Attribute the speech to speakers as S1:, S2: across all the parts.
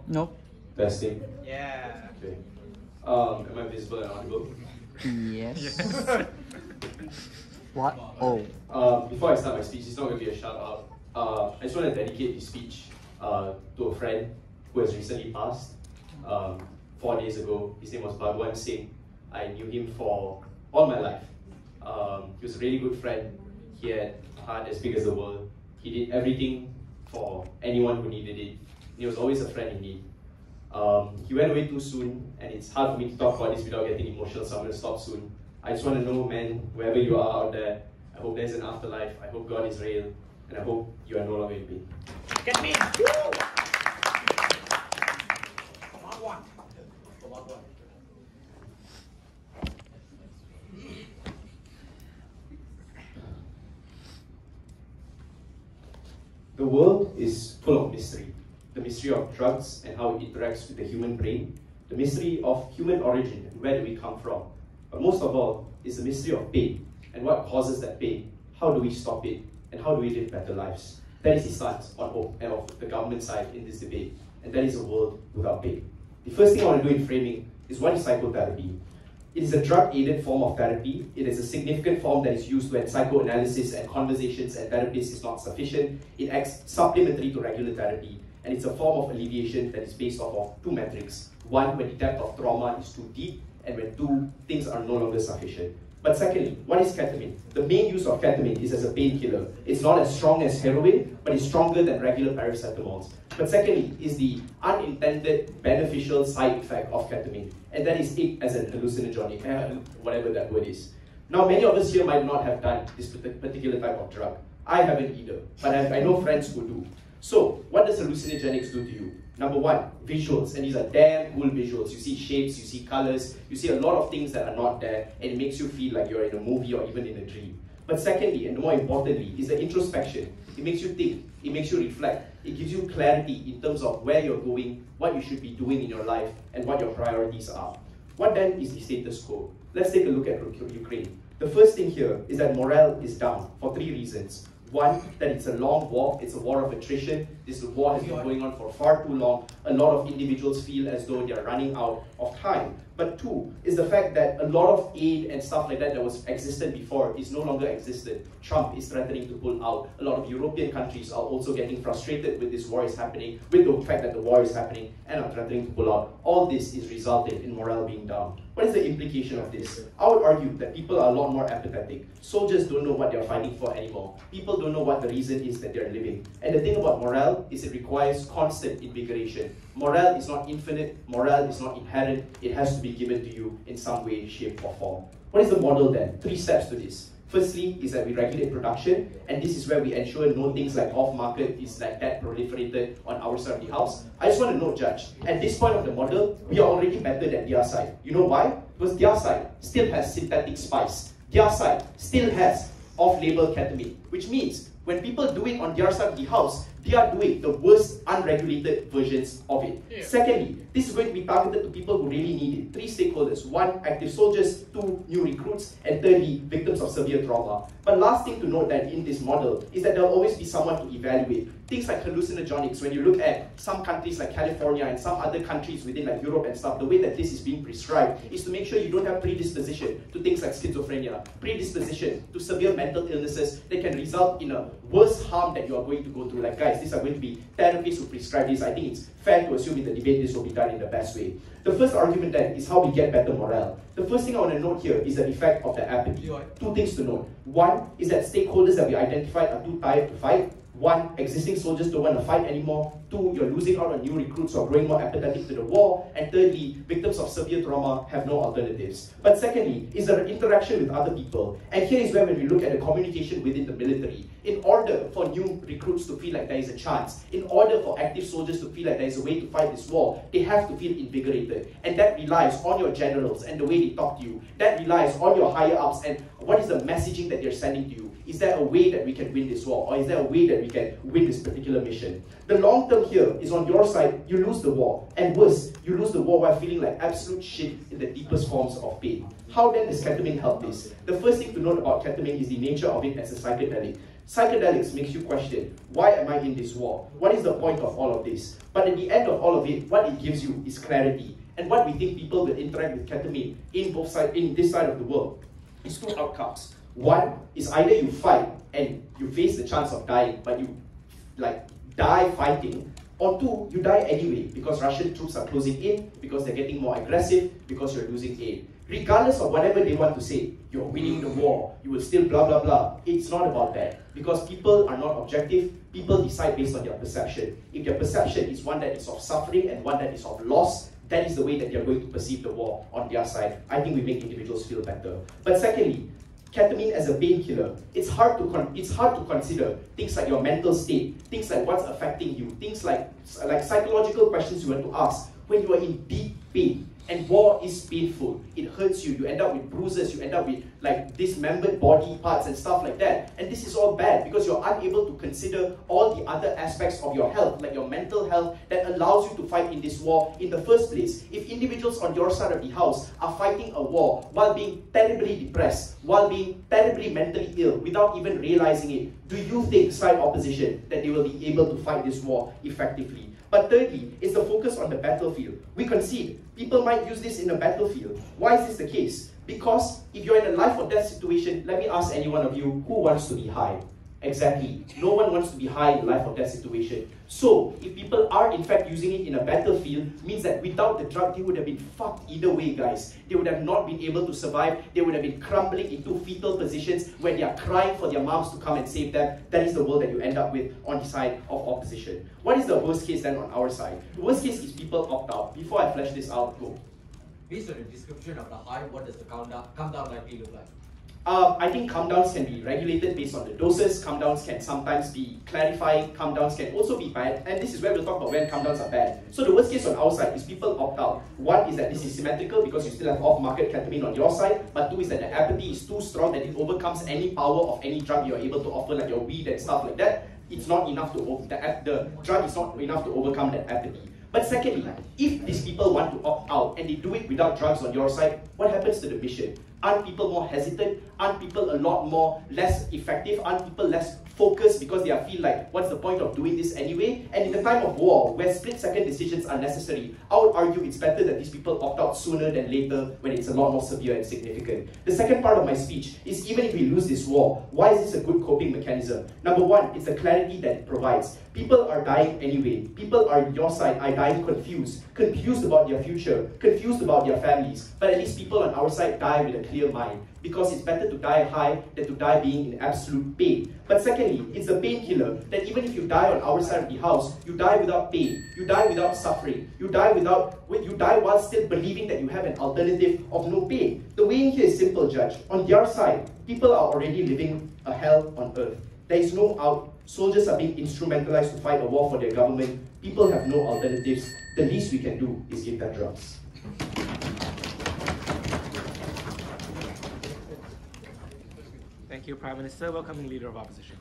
S1: Nope.
S2: Testing.
S3: Yeah.
S2: Okay. Am I visible and audible?
S1: Yes. What? Oh.
S2: Before I start my speech, it's not going to be a shout out. I just want to dedicate this speech to a friend who has recently passed 4 days ago. His name was Bhagwan Singh. I knew him for all my life. He was a really good friend. He had a heart as big as the world. He did everything for anyone who needed it. He was always a friend in need. He went away too soon, and it's hard for me to talk about this without getting emotional, so I'm going to stop soon. I just want to know, man, wherever you are out there, I hope there's an afterlife, I hope God is real, and I hope you are no longer in pain.
S3: Get me!
S2: The world is full of mystery. The mystery of drugs and how it interacts with the human brain. The mystery of human origin and where do we come from. But most of all is the mystery of pain and what causes that pain. How do we stop it? And how do we live better lives? That is the stance on hope and of the government side in this debate. And that is a world without pain. The first thing I want to do in framing is what is psychotherapy? It is a drug-aided form of therapy. It is a significant form that is used when psychoanalysis and conversations and therapists is not sufficient. It acts supplementary to regular therapy. And it's a form of alleviation that is based off of two metrics. One, when the depth of trauma is too deep, and when two, things are no longer sufficient. But secondly, what is ketamine? The main use of ketamine is as a painkiller. It's not as strong as heroin, but it's stronger than regular paracetamols. But secondly, is the unintended beneficial side effect of ketamine, and that is it as an hallucinogenic, whatever that word is. Now, many of us here might not have done this particular type of drug. I haven't either, but I know friends who do. So, what does hallucinogenics do to you? Number one, visuals, and these are damn cool visuals. You see shapes, you see colors, you see a lot of things that are not there, and it makes you feel like you're in a movie or even in a dream. But secondly, and more importantly, is the introspection. It makes you think, it makes you reflect, it gives you clarity in terms of where you're going, what you should be doing in your life, and what your priorities are. What then is the status quo? Let's take a look at Ukraine. The first thing here is that morale is down for 3 reasons. One, that it's a long war, it's a war of attrition. This war has been going on for far too long. A lot of individuals feel as though they're running out of time. But two, is the fact that a lot of aid and stuff like that was existed before is no longer existed. Trump is threatening to pull out. A lot of European countries are also getting frustrated with this war is happening, with the fact that the war is happening, and are threatening to pull out. All this is resulting in morale being down. What is the implication of this? I would argue that people are a lot more apathetic. Soldiers don't know what they're fighting for anymore. People don't know what the reason is that they're living. And the thing about morale is it requires constant invigoration. Morale is not infinite, morale is not inherent, it has to be given to you in some way, shape or form. What is the model then? 3 steps to this. Firstly is that we regulate production, and this is where we ensure no things like off-market is like that proliferated on our side of the house. I just want to note, Judge, at this point of the model, we are already better than their side. You know why? Because their side still has synthetic spice. Their side still has off-label ketamine, which means when people do it on their side of the house, they are doing the worst unregulated versions of it. Yeah. Secondly, this is going to be targeted to people who really need it. 3 stakeholders. 1, active soldiers. 2, new recruits. And thirdly, victims of severe trauma. But last thing to note that in this model is that there will always be someone to evaluate. Things like hallucinogenics, when you look at some countries like California and some other countries within like Europe and stuff, the way that this is being prescribed is to make sure you don't have predisposition to things like schizophrenia, predisposition to severe mental illnesses that can result in a worse harm that you are going to go through. Like guys, these are going to be therapists who prescribe this. I think it's fair to assume in the debate this will be done in the best way. The first argument then is how we get better morale. The first thing I want to note here is the effect of the apathy. 2 things to note. 1 is that stakeholders that we identified are too tired to fight. 1, existing soldiers don't want to fight anymore. 2, you're losing out on new recruits who are growing more apathetic to the war. And thirdly, victims of severe trauma have no alternatives. But secondly, is the interaction with other people. And here is where when we look at the communication within the military, in order for new recruits to feel like there is a chance, in order for active soldiers to feel like there is a way to fight this war, they have to feel invigorated. And that relies on your generals and the way they talk to you. That relies on your higher ups and what is the messaging that they're sending to you. Is there a way that we can win this war? Or is there a way that we can win this particular mission? The long term here is on your side, you lose the war. And worse, you lose the war while feeling like absolute shit in the deepest forms of pain. How then does ketamine help this? The first thing to note about ketamine is the nature of it as a psychedelic. Psychedelics makes you question, why am I in this war? What is the point of all of this? But at the end of all of it, what it gives you is clarity. And what we think people will interact with ketamine in this side of the world is two outcomes. One is either you fight and you face the chance of dying, but you die fighting, or two, you die anyway because Russian troops are closing in, because they're getting more aggressive, because you're losing aid. Regardless of whatever they want to say, you're winning the war, you will still blah blah blah. It's not about that, because people are not objective. People decide based on their perception. If their perception is one that is of suffering and one that is of loss, that is the way that they're going to perceive the war on their side. I think we make individuals feel better. But secondly, ketamine as a painkiller, it's hard to consider things like your mental state, things like what's affecting you, things like psychological questions you want to ask when you are in deep pain. And war is painful. It hurts you. You end up with bruises. You end up with dismembered body parts and stuff like that. And this is all bad because you're unable to consider all the other aspects of your health, like your mental health, that allows you to fight in this war in the first place. If individuals on your side of the house are fighting a war while being terribly depressed, while being terribly mentally ill, without even realizing it, do you think, side opposition, that they will be able to fight this war effectively? But thirdly, is the focus on the battlefield. We concede people might use this in a battlefield. Why is this the case? Because if you're in a life or death situation, let me ask any one of you, who wants to be high? Exactly. No one wants to be high in a life or death situation. So, if people are in fact using it in a battlefield, means that without the drug, they would have been fucked either way, guys. They would have not been able to survive. They would have been crumbling into fetal positions where they are crying for their moms to come and save them. That is the world that you end up with on the side of opposition. What is the worst case then on our side? The worst case is people opt out. Before I flesh this out, go.
S3: Based on the description of the high, what does the come down likely look like?
S2: I think come downs can be regulated based on the doses. Come downs can sometimes be clarifying. Come downs can also be bad. And this is where we'll talk about when come downs are bad. So the worst case on our side is people opt out. One is that this is symmetrical because you still have off-market ketamine on your side. But two is that the apathy is too strong that it overcomes any power of any drug you're able to offer, like your weed and stuff like that. It's not enough to the drug is not enough to overcome that apathy. But secondly, if these people want to opt out and they do it without drugs on your side, what happens to the mission? Aren't people more hesitant? Aren't people a lot more less effective? Aren't people less focused because they feel like, what's the point of doing this anyway? And in the time of war, where split-second decisions are necessary, I would argue it's better that these people opt out sooner than later when it's a lot more severe and significant. The second part of my speech is, even if we lose this war, why is this a good coping mechanism? Number one, it's the clarity that it provides. People are dying anyway. People on your side are dying confused about their future, confused about their families. But at least people on our side die with a clear mind, because it's better to die high than to die being in absolute pain. But secondly, it's a painkiller that even if you die on our side of the house, you die without pain, you die without suffering, you die while still believing that you have an alternative of no pain. The way in here is simple, Judge. On their side, people are already living a hell on earth. There is no out. Soldiers are being instrumentalized to fight a war for their government. People have no alternatives. The least we can do is give them drugs.
S4: Thank you, Prime Minister. Welcoming Leader of Opposition.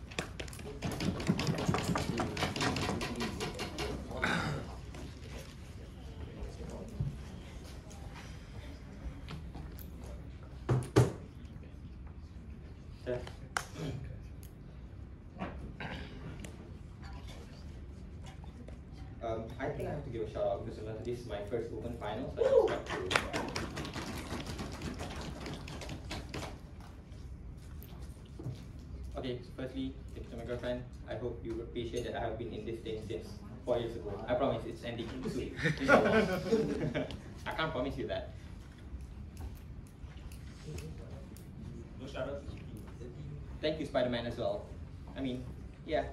S5: I think I have to give a shout out because this is my first open final, so I just have to. Okay, firstly, to my girlfriend, I hope you appreciate that I have been in this thing since 4 years ago. I promise it's ending soon. I can't promise you that.
S3: No shout out.
S5: Thank you, Spiderman, as well. I mean, yeah.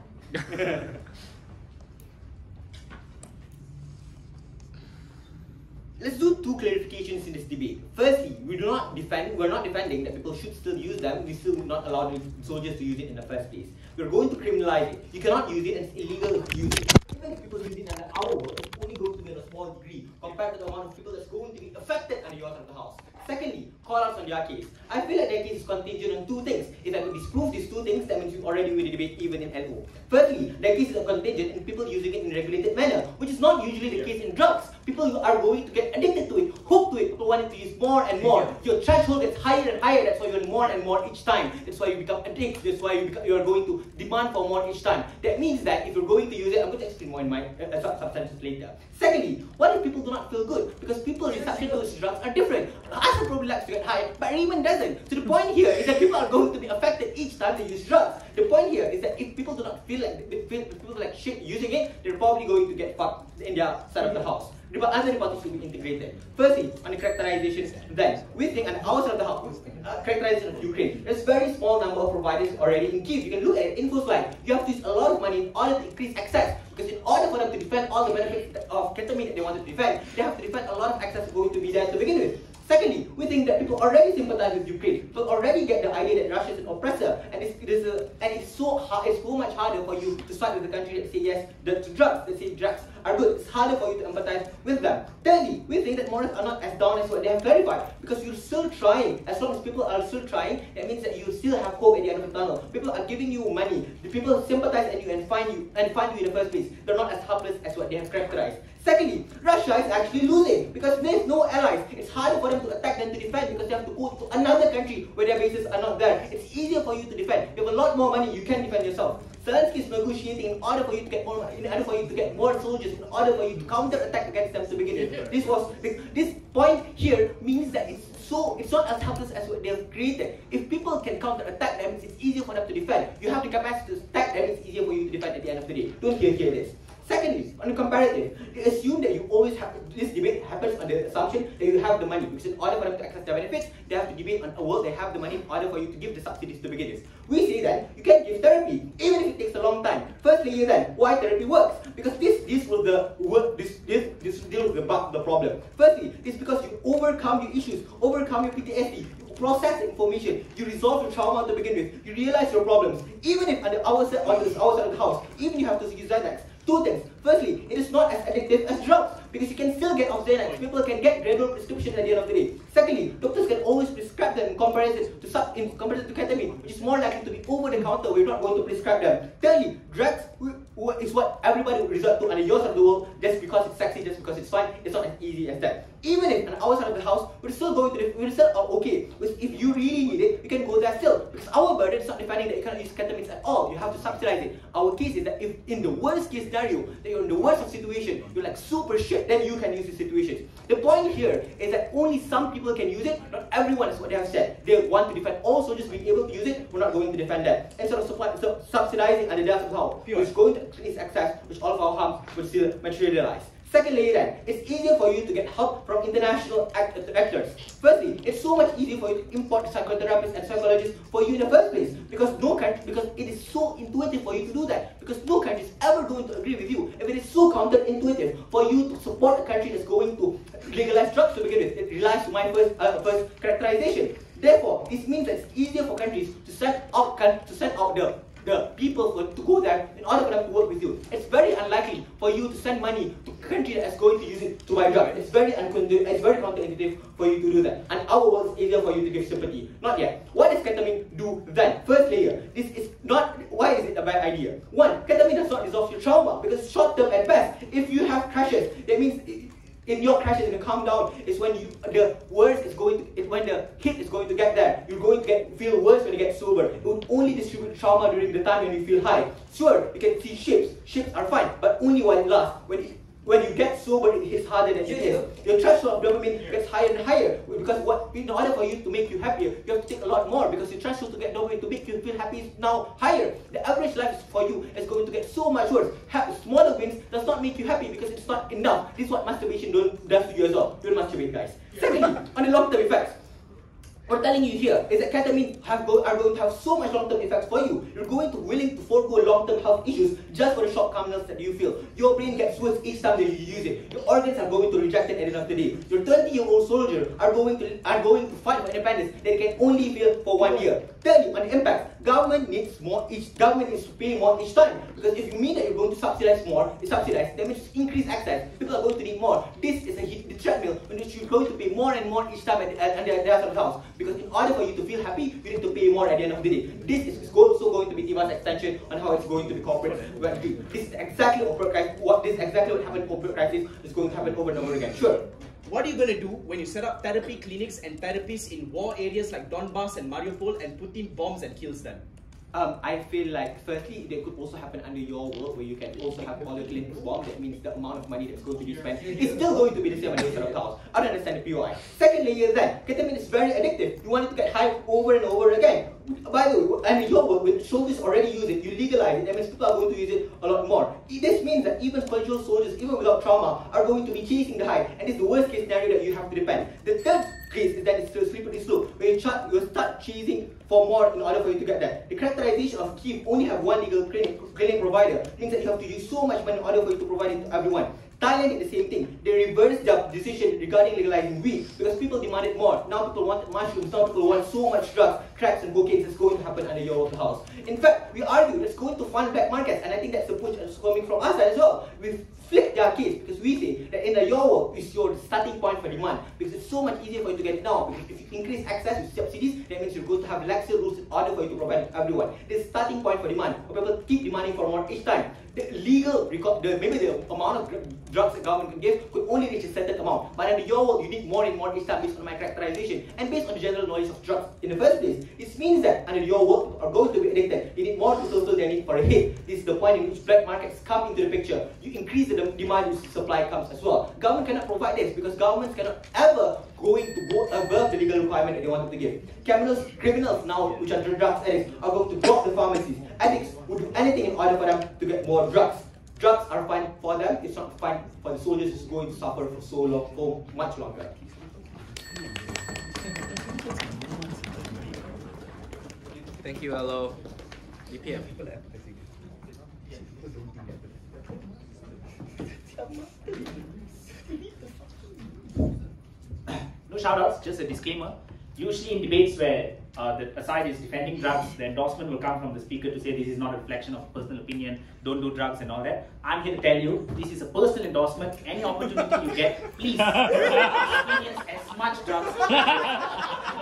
S5: Let's do two clarifications in this debate. Firstly, we're not defending that people should still use them. We still not allow the soldiers to use it in the first place. We're going to criminalize it. You cannot use it, and it's illegal to use it. Even if people use it in our world, it's only going to be in a small degree compared to the amount of people that's going to be affected under your side of the house. Secondly, call-outs on their case. I feel like their case is contingent on two things. If I could disprove these two things, that means we've already won the debate even in LO. Firstly, their case is contingent and people using it in a regulated manner, which is not usually the case in drugs. people are going to get addicted to it, hooked to it, people wanting to use more and more. Your threshold gets higher and higher, that's why you want more and more each time. That's why you become addicted, that's why you are going to demand for more each time. That means that if you're going to use it, I'm going to explain more in my substances later. Secondly, what if people do not feel good? Because people's reception to those drugs are different. Ahsan probably likes to get high, but Raymond doesn't. So the point here is that people are going to be affected each time they use drugs. The point here is that if people do not feel like shit using it, they're probably going to get fucked in their side of the house. Other reports should be integrated. Firstly, on the characterization, then we think on our side of the house, characterization of Ukraine, there's a very small number of providers already in Kyiv. You can look at Infoslide. You have to use a lot of money in order to increase access. Because in order for them to defend all the benefits of ketamine that they want to defend, they have to defend a lot of access going to be there to begin with. Secondly, we think that people already sympathize with Ukraine. People already get the idea that Russia is an oppressor, and it's so much harder for you to side with the country that say yes to drugs, that say drugs are good. It's harder for you to empathize with them. Thirdly, we think that morals are not as down as what they have clarified, because you're still trying. As long as people are still trying, that means that you still have hope at the end of the tunnel. People are giving you money. The people sympathize with you and find you in the first place. They're not as helpless as what they have characterized. Secondly, Russia is actually losing because there's no allies. It's harder for them to attack than to defend because they have to go to another country where their bases are not there. It's easier for you to defend. You have a lot more money, you can defend yourself. Zelensky is negotiating in order for you to get more money, in order for you to get more soldiers, in order for you to counter-attack against them to begin with. This point here means that it's not as helpless as what they have created. If people can counter-attack them, it's easier for them to defend. You have the capacity to attack them, it's easier for you to defend at the end of the day. Don't hear this. Secondly, on the comparative, they assume that you always have, this debate happens on the assumption that you have the money. Because in order for them to access their benefits, they have to debate on a world they have the money in order for you to give the subsidies to begin with. We say that you can give therapy, even if it takes a long time. Firstly, then, why therapy works? Because this deals with the problem. Firstly, it's because you overcome your issues, overcome your PTSD, process the information, you resolve your trauma to begin with, you realize your problems. Even if on the outside of the house, even you have to use Xanax. Two things. Firstly, it is not as addictive as drugs because you can still get off Xanax. People can get gradual prescription at the end of the day. Secondly, doctors can always prescribe them in comparison to ketamine, which is more likely to be over the counter. We're not going to prescribe them. Thirdly, drugs is what everybody will resort to on the your side of the world just because it's sexy, just because it's fun. It's not as easy as that. Even if on our side of the house, we're still okay. If you really need it, you can go there still. Because our burden is not defending that you cannot use ketamine at all. You have to subsidize it. Our case is that if in the worst case scenario, that you're in the worst of situation, you're like super shit, then you can use the situations. The point here is that only some people can use it, not everyone is what they have said. They want to defend all soldiers being able to use it, we're not going to defend that. And sort of subsidizing under death of how, which is going to increase access, which all of our harms will still materialize. Secondly, then, it's easier for you to get help from international actors. Firstly, it's so much easier for you to import psychotherapists and psychologists for you in the first place because it is so intuitive for you to do that. Because no country is ever going to agree with you if it is so counterintuitive for you to support a country that's going to legalize drugs to begin with. It relies on my first characterization. Therefore, this means that it's easier for countries to send out the people to go there in order for them to work with you. It's very unlikely for you to send money to a country that is going to use it to buy drugs. It's very counterintuitive for you to do that. And our world is easier for you to give sympathy. Not yet. What does ketamine do then? First layer. This is not. Why is it a bad idea? One, ketamine does not resolve your trauma because it's short term at best. If you have crashes, that means in your crash is going to calm down is when the worst is going to, when the hit is going to get there. You're going to feel worse when you get sober. It will only distribute trauma during the time when you feel high. Sure, you can see shapes. Shapes are fine, but only while it lasts. When you get sober, it hits harder than it is. Your threshold of dopamine gets higher and higher because in order for you to make you happier, you have to take a lot more because your threshold to get dopamine to make you feel happy is now higher. The average life for you is going to get so much worse. Smaller wins does not make you happy because it's not enough. This is what masturbation does to you as well. Don't masturbate, guys. Secondly, on the long-term effects. What we're telling you here is that ketamine are going to have so much long-term effects for you. You're going to willing to forego long-term health issues just for the short calmness that you feel. Your brain gets worse each time that you use it. Your organs are going to reject it at the end of the day. Your 20-year-old soldier are going to fight for independence that they can only feel for 1 year. Thirdly, on the impact, government needs to pay more each time. Because if you mean that you're going to subsidize more, that means increase access. People are going to need more. This is the treadmill in which you're going to pay more and more each time at their house. Because in order for you to feel happy, you need to pay more at the end of the day. This is also going to be Iva's extension on how it's going to be corporate. This is exactly what happened in opioid crisis is going to happen over and over again. Sure.
S6: What are you going to do when you set up therapy clinics and therapists in war areas like Donbass and Mariupol and Putin bombs and kills them?
S5: I feel like, firstly, they could also happen under your work where you can also have all your clinics bombed. That means the amount of money that's going to be spent is still going to be the same as the cost. I don't understand the POI. Secondly is that ketamine is very addictive. You want it to get high over and over again. By the way, and your work, when soldiers already use it, you legalize it, that means people are going to use it a lot more. This means that even spiritual soldiers, even without trauma, are going to be chasing the high, and it's the worst case scenario that you have to depend. The third case is that it's still slippery slope, where you start chasing for more in order for you to get that. The characterization of Kyiv only have one legal clinic provider means that you have to use so much money in order for you to provide it to everyone. Thailand did the same thing. They reversed their decision regarding legalizing weed because people demanded more. Now people want mushrooms, now people want so much drugs, cracks and cocaine that's going to happen under your local house. In fact, we argue it's going to fund black markets, and I think that's the push that's coming from us as well. We've flipped their case because we say that in your work is your starting point for demand because it's so much easier for you to get it now. Because if you increase access to subsidies, that means you're going to have laxer rules in order for you to provide it to everyone. This starting point for demand, where people keep demanding for more each time. The legal maybe the amount of drugs the government can give could only reach a certain amount. But under your work, you need more and more each time based on my characterization and based on the general knowledge of drugs in the first place. It means that under your work, people are going to be addicted. You need more to fulfill their need for a hit. This is the point in which black markets come into the picture. You increase the demand, the supply comes as well. Government cannot provide this because governments cannot ever going to go above the legal requirement that they wanted to give. Criminals now, which are drugs addicts, are going to block the pharmacies. Addicts would do anything in order for them to get more drugs. Drugs are fine for them, it's not fine for the soldiers who's going to suffer for so long, for much longer.
S4: Thank you, hello. EPM.
S7: No shoutouts, just a disclaimer. Usually in debates where the side is defending drugs, the endorsement will come from the speaker to say this is not a reflection of personal opinion, don't do drugs and all that. I'm here to tell you, this is a personal endorsement. Any opportunity you get, please experience as much drugs.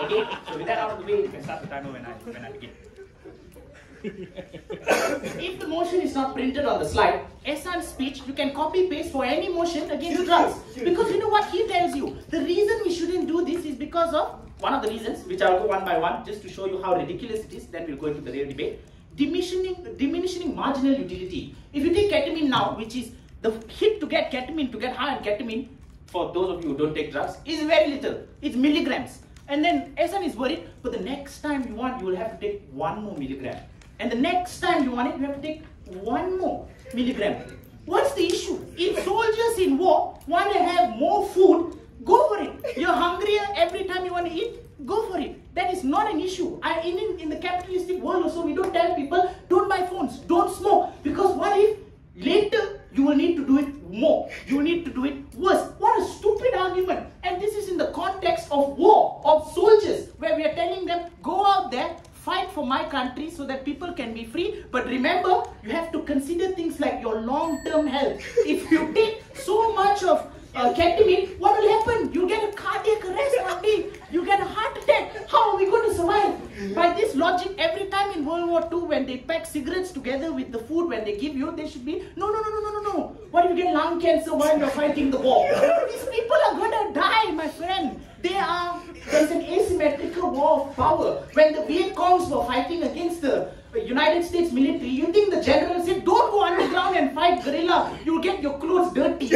S7: Okay? So with that out of the way, you can start the timer when I begin. If the motion is not printed on the slide, Ahsan's speech, you can copy paste for any motion against drugs. Because you know what he tells you? The reason we shouldn't do this is because of one of the reasons, which I'll go one by one, just to show you how ridiculous it is, then we'll go into the real debate. Diminishing marginal utility. If you take ketamine now, which is the hit to get ketamine, to get high on ketamine, for those of you who don't take drugs, is very little. It's milligrams. And then Ahsan is worried, but the next time you want, you will have to take 1 more milligram. And the next time you want it, you have to take 1 more milligram. What's the issue? If soldiers in war want to have more food, go for it. You're hungrier every time you want to eat, go for it. That is not an issue. In the capitalistic world also, we don't tell people, don't buy phones, don't smoke. Because what if later you will need to do it more? You will need to do it worse. What a stupid argument. And this is in the context of war, of soldiers, where we are telling them, go out there, fight for my country so that people can be free. But remember, you have to consider things like your long-term health. If you take so much of ketamine, what will happen? You get a cardiac arrest one day. You get a heart attack. How are we going to survive? By this logic, every time in World War II, when they pack cigarettes together with the food when they give you, they should be, no. What if you get lung cancer while you're fighting the war? These people are going to die, my friend. There's an asymmetrical war of power. When the Viet Congs were fighting against the United States military, you think the general said, don't go underground and fight guerrilla. You'll get your clothes dirty.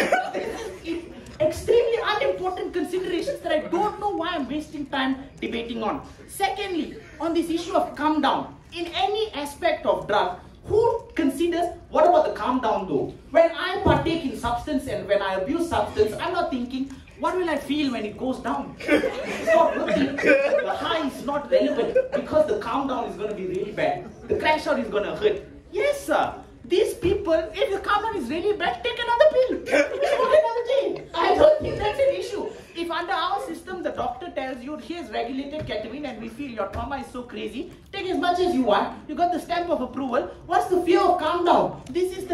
S7: Extremely unimportant considerations that I don't know why I'm wasting time debating on. Secondly, on this issue of calm down, in any aspect of drug, who considers, what about the calm down though? When I partake in substance and when I abuse substance, I'm not thinking, what will I feel when it goes down? It's not working. The high is not relevant because the calm down is going to be really bad. The crash out is going to hurt. Yes, sir. These people, if the calm down is really bad, take another pill. Smoke another thing. I don't think that's an issue. If under our system the doctor tells tells you, here's regulated ketamine and we feel your trauma is so crazy, take as much as you want, you got the stamp of approval. What's the fear of calm down? This is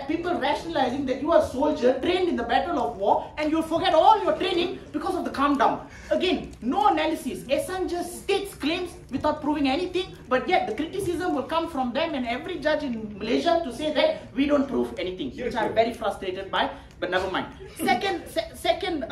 S7: people rationalizing that you are a soldier trained in the battle of war and you'll forget all your training because of the calm down. Again, no analysis. Ahsan just states claims without proving anything, but yet the criticism will come from them and every judge in Malaysia to say that we don't prove anything, which I'm very frustrated by, but never mind. Second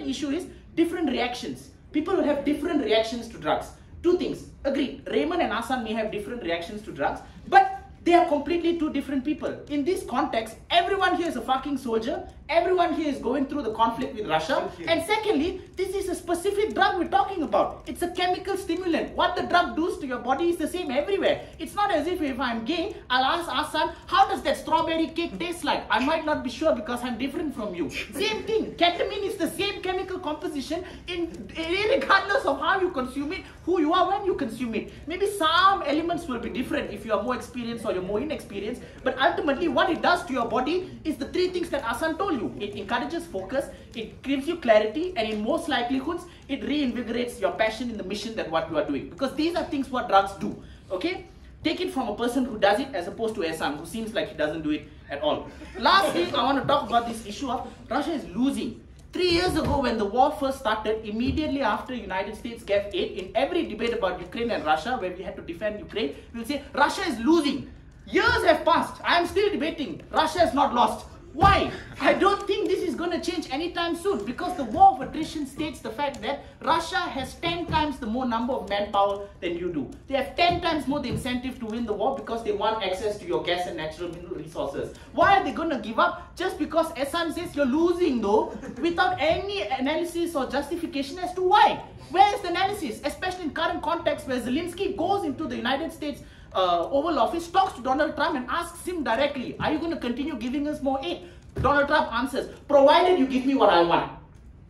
S7: issue is different reactions. People will have different reactions to drugs. Two things, agreed, Raymond and Ahsan may have different reactions to drugs, but they are completely two different people. In this context, everyone here is a fucking soldier. Everyone here is going through the conflict with Russia. And secondly, this is a specific drug we're talking about. It's a chemical stimulant. What the drug does to your body is the same everywhere. It's not as if I'm gay, I'll ask Ahsan, how does that strawberry cake taste like? I might not be sure because I'm different from you. Same thing. Ketamine is the same chemical composition regardless of how you consume it, who you are when you consume it. Maybe some elements will be different if you are more experienced or you're more inexperienced, but ultimately what it does to your body is the three things that Ahsan told you. It encourages focus, it gives you clarity, and in most likelihoods, it reinvigorates your passion in the mission that what you are doing. Because these are things what drugs do, okay? Take it from a person who does it as opposed to Ahsan, who seems like he doesn't do it at all. Last thing, I want to talk about this issue of Russia is losing. 3 years ago when the war first started, immediately after United States gave aid, in every debate about Ukraine and Russia, where we had to defend Ukraine, we'll say, Russia is losing. Years have passed. I am still debating. Russia has not lost. Why? I don't think this is going to change anytime soon because the war of attrition states the fact that Russia has 10 times the more number of manpower than you do. They have 10 times more the incentive to win the war because they want access to your gas and natural mineral resources. Why are they going to give up? Just because Ahsan says you're losing though, without any analysis or justification as to why. Where is the analysis? Especially in current context where Zelensky goes into the United States Oval Office, talks to Donald Trump and asks him directly, are you going to continue giving us more aid? Donald Trump answers, provided you give me what I want.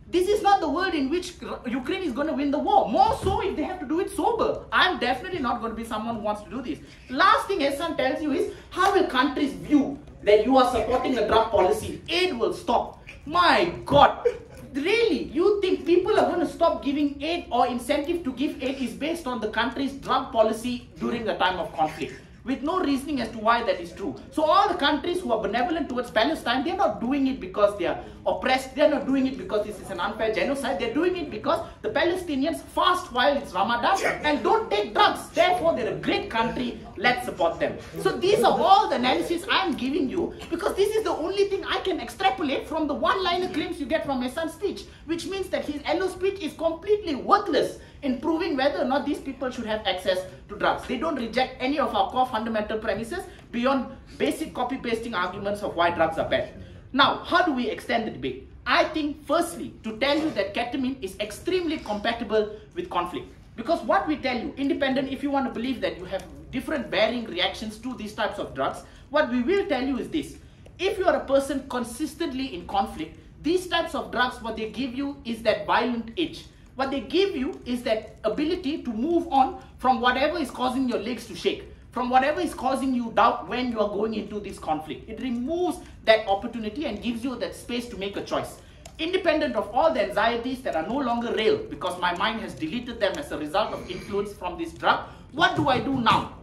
S7: This is not the world in which Ukraine is going to win the war. More so if they have to do it sober. I'm definitely not going to be someone who wants to do this. Last thing Ahsan tells you is, how will countries view that you are supporting a drug policy? Aid will stop. My God. Really, you think people are going to stop giving aid or incentive to give aid is based on the country's drug policy during the time of conflict, with no reasoning as to why that is true. So all the countries who are benevolent towards Palestine, they're not doing it because they are oppressed, they're not doing it because this is an unfair genocide, they're doing it because the Palestinians fast while it's Ramadan and don't take drugs. Therefore, they're a great country, let's support them. So these are all the analysis I'm giving you because this is the only thing I can extrapolate from the one-liner claims you get from Ahsan's speech, which means that his LO speech is completely worthless in proving whether or not these people should have access to drugs. They don't reject any of our core fundamental premises beyond basic copy-pasting arguments of why drugs are bad. Now, how do we extend the debate? I think, firstly, to tell you that ketamine is extremely compatible with conflict. Because what we tell you, independent, if you want to believe that you have different varying reactions to these types of drugs, what we will tell you is this. If you are a person consistently in conflict, these types of drugs, what they give you is that violent edge. What they give you is that ability to move on from whatever is causing your legs to shake, from whatever is causing you doubt when you are going into this conflict. It removes that opportunity and gives you that space to make a choice. Independent of all the anxieties that are no longer real because my mind has deleted them as a result of influence from this drug, what do I do now?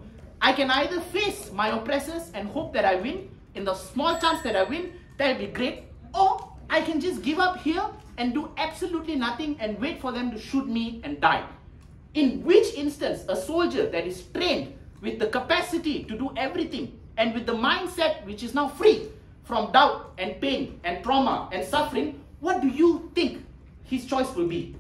S7: I can either face my oppressors and hope that I win, in the small chance that I win, that'll be great, or I can just give up here and do absolutely nothing and wait for them to shoot me and die. In which instance, a soldier that is trained with the capacity to do everything and with the mindset which is now free from doubt and pain and trauma and suffering, what do you think his choice will be?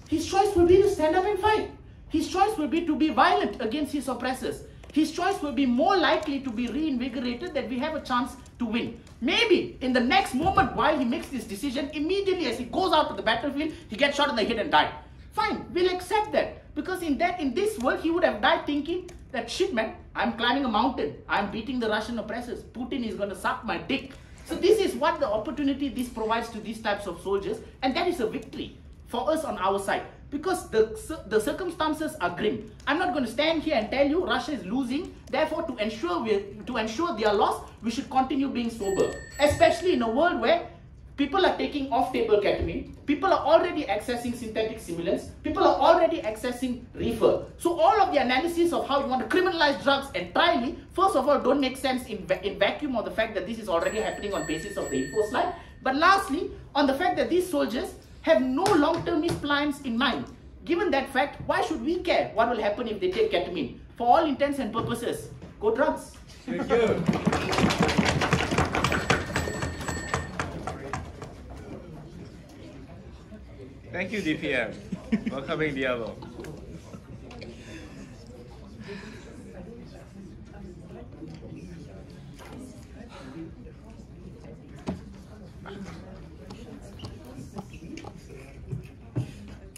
S7: His choice will be to stand up and fight. His choice will be to be violent against his oppressors. His choice will be more likely to be reinvigorated that we have a chance to win. Maybe in the next moment while he makes this decision, immediately as he goes out to the battlefield, he gets shot in the head and died. Fine, we'll accept that. Because in this world, he would have died thinking that, shit man, I'm climbing a mountain. I'm beating the Russian oppressors. Putin is going to suck my dick. So this is what the opportunity this provides to these types of soldiers. And that is a victory for us on our side. Because the circumstances are grim. I'm not going to stand here and tell you Russia is losing. Therefore, to ensure their loss, we should continue being sober. Especially in a world where People are taking off-table ketamine. People are already accessing synthetic stimulants. People are already accessing reefer. So all of the analysis of how you want to criminalize drugs entirely, first of all, don't make sense in vacuum of the fact that this is already happening on basis of the Infoslide. But lastly, on the fact that these soldiers have no long-termist plans in mind. Given that fact, why should we care what will happen if they take ketamine? For all intents and purposes, go drugs.
S3: Thank you.
S4: Thank you, DPM. Welcoming Diallo.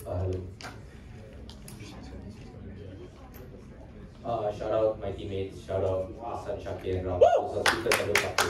S2: Hello. Shout out my teammates, shout out Ahsan, Syakir, and Ram. Those are speakers I look up to.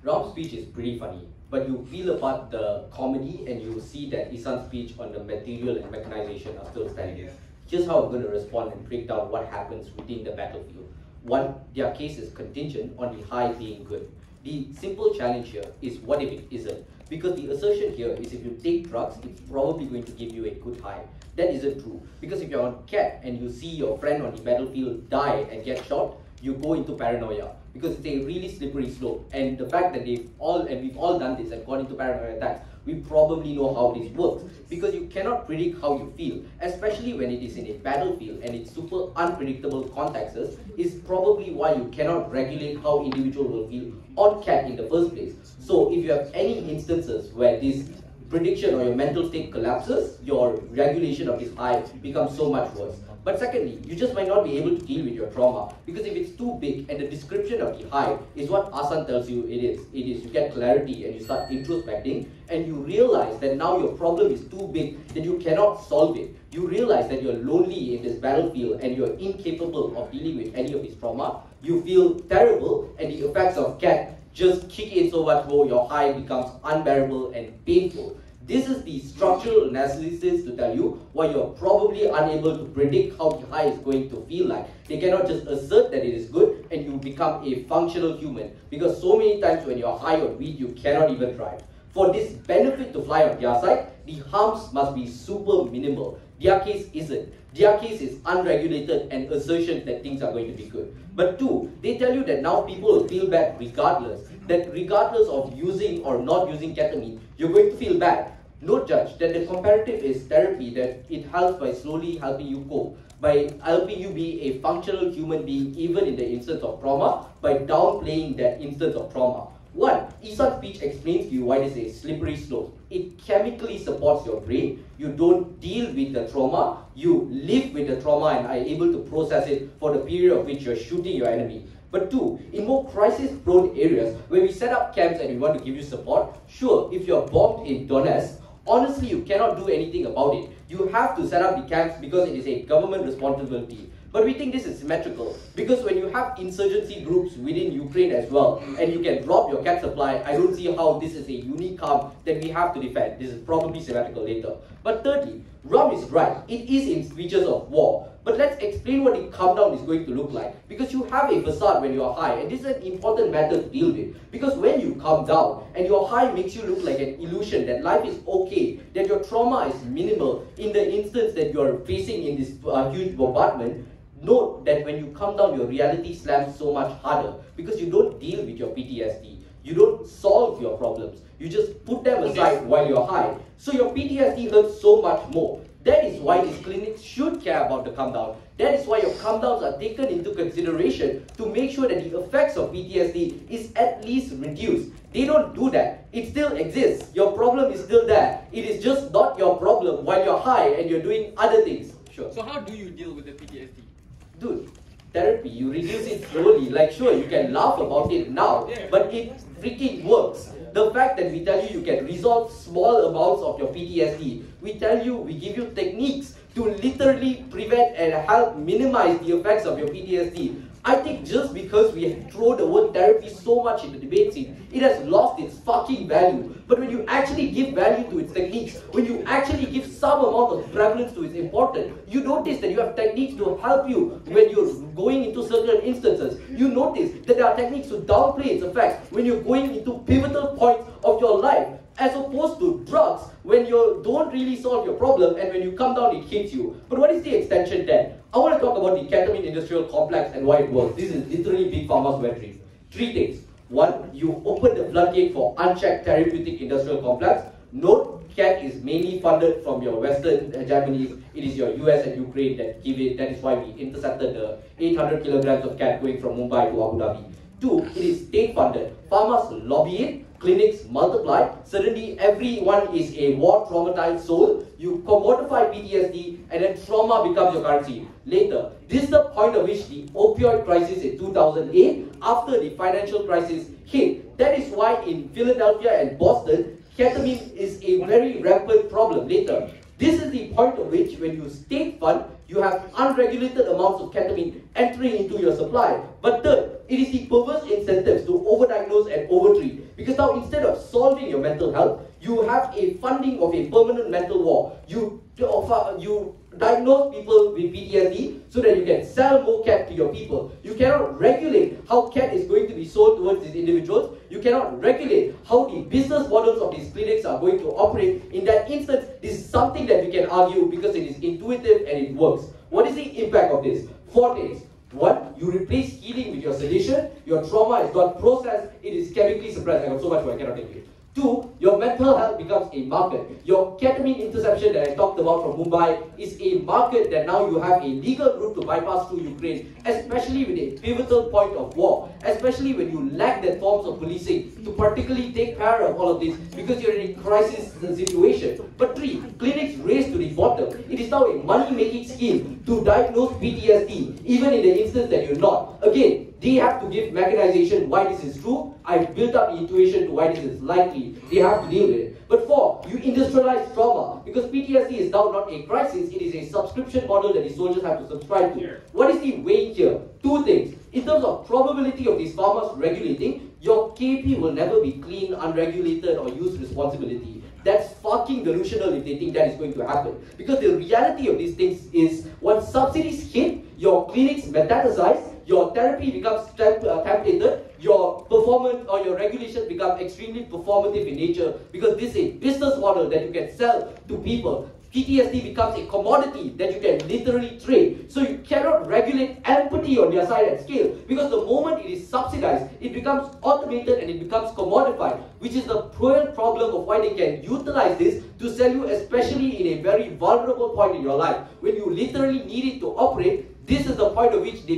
S2: Ram's speech is pretty funny, but you peel apart the comedy and you see that Ihsan's speech on the material and mechanization are still standing. Here's how I'm going to respond and break down what happens within the battlefield. One, their case is contingent on the high being good. The simple challenge here is what if it isn't? Because the assertion here is if you take drugs, it's probably going to give you a good high. That isn't true. Because if you're on cat and you see your friend on the battlefield die and get shot, you go into paranoia. Because it's a really slippery slope. And the fact that we've all done this and gone into paranoia attacks, we probably know how this works. Because you cannot predict how you feel, especially when it is in a battlefield and it's super unpredictable contexts, is probably why you cannot regulate how individual will feel on cat in the first place. So if you have any instances where this prediction or your mental state collapses, your regulation of this high becomes so much worse. But secondly, you just might not be able to deal with your trauma, because if it's too big and the description of the high is what Ahsan tells you it is you get clarity and you start introspecting and you realize that now your problem is too big that you cannot solve it. You realize that you're lonely in this battlefield and you're incapable of dealing with any of this trauma. You feel terrible and the effects of cat just kick in so much more, your high becomes unbearable and painful. This is the structural analysis to tell you why you're probably unable to predict how the high is going to feel like. They cannot just assert that it is good and you become a functional human, because so many times when you're high on weed, you cannot even drive. For this benefit to fly on their side, the harms must be super minimal. Their case isn't. Their case is unregulated and assertions that things are going to be good. But two, they tell you that now people will feel bad regardless. That regardless of using or not using ketamine, you're going to feel bad. Note, Judge, that the comparative is therapy, that it helps by slowly helping you cope, by helping you be a functional human being even in the instance of trauma, by downplaying that instance of trauma. One, Ihsan's speech explains to you why this is a slippery slope. It chemically supports your brain. You don't deal with the trauma, you live with the trauma and are able to process it for the period of which you're shooting your enemy. But two, in more crisis-prone areas where we set up camps and we want to give you support, sure, if you're bombed in Danesh, honestly, you cannot do anything about it. You have to set up the camps because it is a government responsibility. But we think this is symmetrical, because when you have insurgency groups within Ukraine as well, and you can drop your cat supply, I don't see how this is a unique harm that we have to defend. This is probably symmetrical later. But thirdly, Ram is right. It is in speeches of war. But let's explain what the calm down is going to look like. Because you have a facade when you are high, and this is an important matter to deal with. Because when you calm down, and your high makes you look like an illusion that life is okay, that your trauma is minimal in the instance that you are facing in this huge bombardment, note that when you calm down, your reality slams so much harder. Because you don't deal with your PTSD. You don't solve your problems. You just put them aside while you're high. So your PTSD hurts so much more. That is why these clinics should care about the calm down. That is why your calm downs are taken into consideration to make sure that the effects of PTSD is at least reduced. They don't do that. It still exists. Your problem is still there. It is just not your problem while you're high and you're doing other things. Sure.
S8: So how do you deal with the PTSD?
S2: Dude, therapy, you reduce it slowly. Like sure, you can laugh about it now, but it freaking works. The fact that we tell you you can resolve small amounts of your PTSD, we give you techniques to literally prevent and help minimize the effects of your PTSD. I think just because we throw the word therapy so much in the debate scene, it has lost its fucking value. But when you actually give value to its techniques, when you actually give some amount of prevalence to its importance, you notice that you have techniques to help you when you're going into certain instances. You notice that there are techniques to downplay its effects when you're going into pivotal points of your life, as opposed to drugs when you don't really solve your problem and when you come down it hits you. But what is the extension then? I want to talk about the ketamine industrial complex and why it works. This is literally big pharma's wet dream. Three things. One, you open the floodgate for unchecked therapeutic industrial complex. Note, KET is mainly funded from your Western Japanese. It is your US and Ukraine that give it. That is why we intercepted the 800 kilograms of KET going from Mumbai to Abu Dhabi. Two, it is state funded. Pharmas lobby it. Clinics multiply. Suddenly everyone is a war traumatized soul. You commodify PTSD and then trauma becomes your currency. Later, this is the point at which the opioid crisis in 2008, after the financial crisis hit. That is why in Philadelphia and Boston, ketamine is a very rampant problem. Later, this is the point at which when you state fund, you have unregulated amounts of ketamine entering into your supply. But third, it is the perverse incentives to overdiagnose and overtreat. Because now instead of solving your mental health, you have a funding of a permanent mental war. You diagnose people with PTSD so that you can sell more KET to your people. You cannot regulate how KET is going to be sold towards these individuals. You cannot regulate how the business models of these clinics are going to operate. In that instance, this is something that we can argue because it is intuitive and it works. What is the impact of this? 4 things. One, you replace healing with your sedation. Your trauma is not processed, it is chemically suppressed. I got so much more, I cannot take it. Two, your mental health becomes a market. Your ketamine interception that I talked about from Mumbai is a market that now you have a legal route to bypass through Ukraine, especially with a pivotal point of war, especially when you lack the forms of policing to particularly take care of all of this because you're in a crisis situation. But three, clinics race to the bottom. It is now a money-making scheme to diagnose PTSD, even in the instance that you're not. Again, they have to give mechanization why this is true. I've built up the intuition to why this is likely. They have to deal with it. But four, you industrialize trauma. Because PTSD is now not a crisis, it is a subscription model that the soldiers have to subscribe to. What is the weight here? Two things. In terms of probability of these farmers regulating, your KP will never be clean, unregulated, or use responsibility. That's fucking delusional if they think that is going to happen. Because the reality of these things is, once subsidies hit, your clinics metastasize, your therapy becomes templated, your performance or your regulations become extremely performative in nature because this is a business model that you can sell to people. PTSD becomes a commodity that you can literally trade. So you cannot regulate empathy on their side at scale because the moment it is subsidized, it becomes automated and it becomes commodified, which is the real problem of why they can utilize this to sell you, especially in a very vulnerable point in your life. When you literally need it to operate, this is the point at which they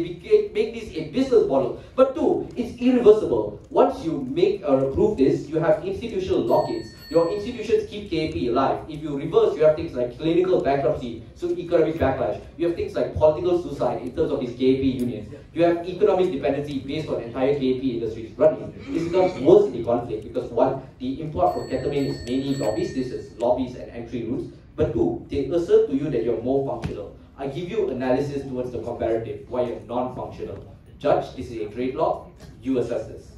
S2: make this a business model. But two, it's irreversible. Once you make or approve this, you have institutional lock-ins. Your institutions keep KAP alive. If you reverse, you have things like clinical bankruptcy, so economic backlash. You have things like political suicide in terms of these KAP unions. You have economic dependency based on entire KAP industries running. This becomes worse in the conflict because one, the import from ketamine is mainly lobbies. This is lobbies and entry routes. But two, they assert to you that you're more functional. I give you analysis towards the comparative, why you're non-functional. Judge, this is a trade law, you assess this.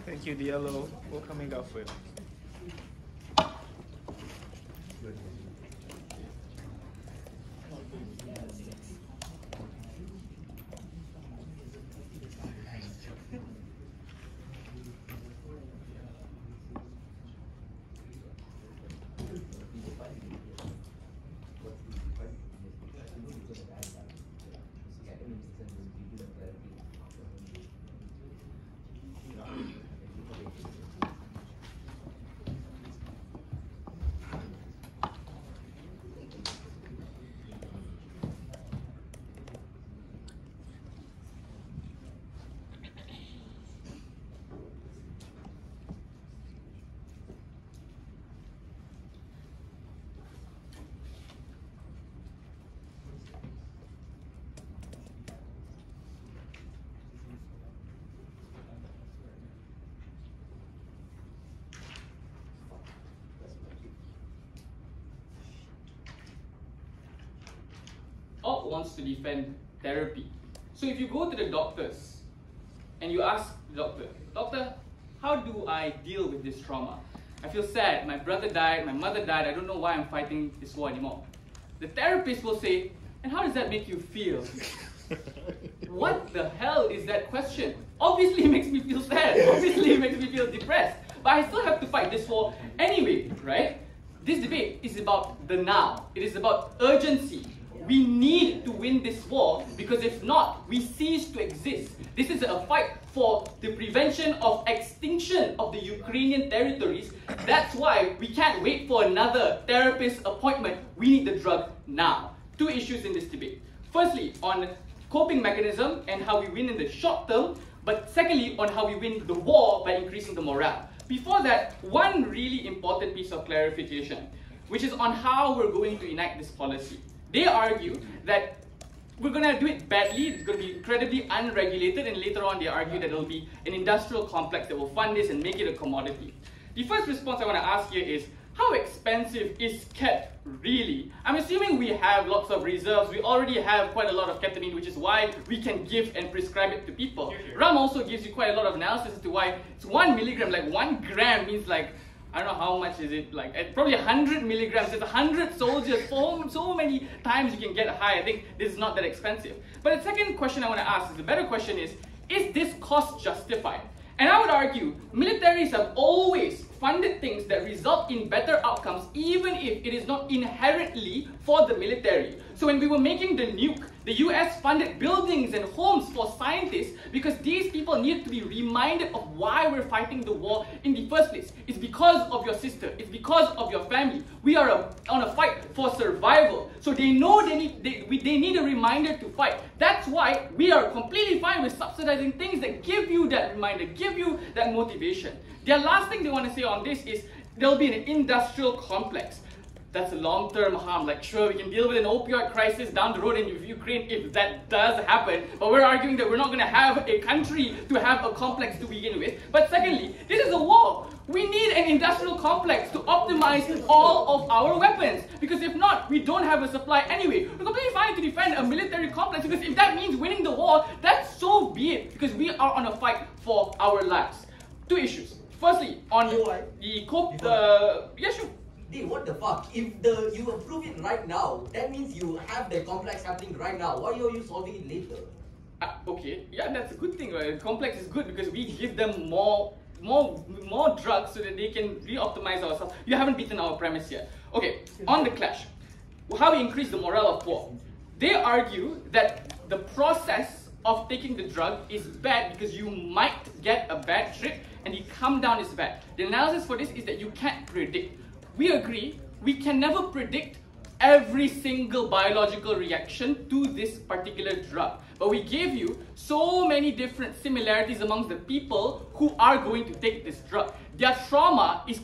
S4: Thank you, Diallo, for coming up with.
S8: Op wants to defend therapy. So if you go to the doctors and you ask the doctor, "Doctor, how do I deal with this trauma? I feel sad, my brother died, my mother died, I don't know why I'm fighting this war anymore." The therapist will say, "And how does that make you feel?" What the hell is that question? Obviously it makes me feel sad, obviously it makes me feel depressed, but I still have to fight this war anyway, right? This debate is about the now, it is about urgency. We need to win this war because if not, we cease to exist. This is a fight for the prevention of extinction of the Ukrainian territories. That's why we can't wait for another therapist appointment. We need the drug now. Two issues in this debate. Firstly, on coping mechanism and how we win in the short term, but secondly, on how we win the war by increasing the morale. Before that, one really important piece of clarification, which is on how we're going to enact this policy. They argue that we're going to do it badly, it's going to be incredibly unregulated, and later on they argue that it'll be an industrial complex that will fund this and make it a commodity. The first response I want to ask here is, how expensive is Ket really? I'm assuming we have lots of reserves, we already have quite a lot of ketamine, which is why we can give and prescribe it to people. Ram also gives you quite a lot of analysis as to why it's 1 milligram, like 1 gram means like, I don't know how much is it, like probably 100 milligrams, it's 100 soldiers, so many times you can get high. I think this is not that expensive. But the second question I want to ask, is the better question is this cost justified? And I would argue, militaries have always funded things that result in better outcomes, even if it is not inherently for the military. So when we were making the nuke, the US funded buildings and homes for scientists because these people needed to be reminded of why we're fighting the war in the first place. It's because of your sister, it's because of your family. We are on a fight for survival. So they know they need a reminder to fight. That's why we are completely fine with subsidizing things that give you that reminder, give you that motivation. The last thing they want to say on this is there'll be an industrial complex. That's a long-term harm. Like, sure, we can deal with an opioid crisis down the road in Ukraine if that does happen, but we're arguing that we're not going to have a country to have a complex to begin with. But secondly, this is a war. We need an industrial complex to optimize all of our weapons, because if not, we don't have a supply anyway. We're completely fine to defend a military complex, because if that means winning the war, that's so be it, because we are on a fight for our lives. Two issues. Firstly, on yeah, sure.
S3: Dude, what the fuck? If you approve it right now, that means you have the complex happening right now. Why are you solving it later?
S8: Okay, yeah, that's a good thing, right? Complex is good because we give them more drugs so that they can re-optimize ourselves. You haven't beaten our premise yet. Okay, on the clash, how we increase the morale of war. They argue that the process of taking the drug is bad because you might get a bad trip and the come down is bad. The analysis for this is that you can't predict. We agree, we can never predict every single biological reaction to this particular drug. But we gave you so many different similarities amongst the people who are going to take this drug. Their trauma is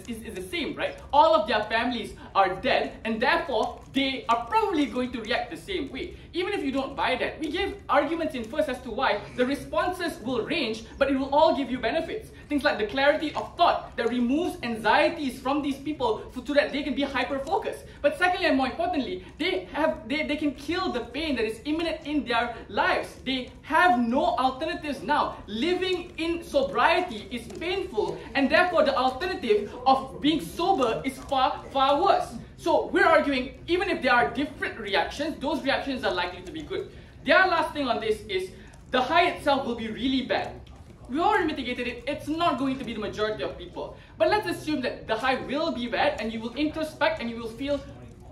S8: is the same, right? All of their families are dead, and therefore they are probably going to react the same way. Even if you don't buy that, we gave arguments in first as to why the responses will range, but it will all give you benefits. Things like the clarity of thought that removes anxieties from these people so that they can be hyper-focused. But secondly and more importantly, they can kill the pain that is imminent in their lives. They have no alternatives now. Living in sobriety is painful, and therefore the alternative of being sober is far, far worse. So we're arguing, even if there are different reactions, those reactions are likely to be good. Their last thing on this is the high itself will be really bad. We already mitigated it, it's not going to be the majority of people. But let's assume that the high will be bad and you will introspect and you will feel,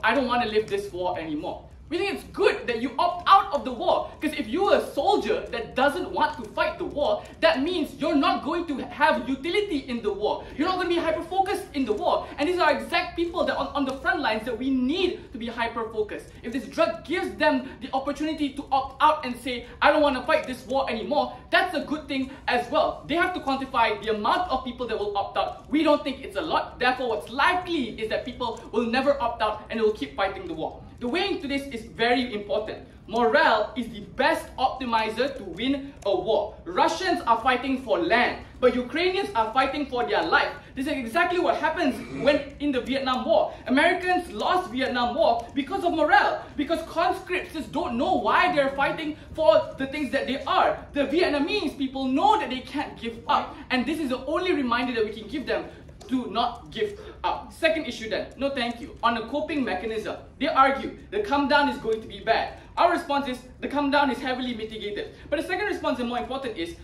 S8: I don't want to live this war anymore. We think it's good that you opt out of the war, because if you're a soldier that doesn't want to fight the war, that means you're not going to have utility in the war. You're not going to be hyper-focused in the war. And these are exact people that on the front lines that we need to be hyper-focused. If this drug gives them the opportunity to opt out and say, I don't want to fight this war anymore, that's a good thing as well. They have to quantify the amount of people that will opt out. We don't think it's a lot. Therefore, what's likely is that people will never opt out and will keep fighting the war. The way into this is very important. Morale is the best optimizer to win a war. Russians are fighting for land, but Ukrainians are fighting for their life. This is exactly what happens when in the Vietnam War. Americans lost Vietnam War because of morale, because conscripts just don't know why they're fighting for the things that they are. The Vietnamese people know that they can't give up, and this is the only reminder that we can give them to not give up. Second issue then, no thank you. On a coping mechanism, they argue the come down is going to be bad. Our response is the come down is heavily mitigated. But the second response, and more important, is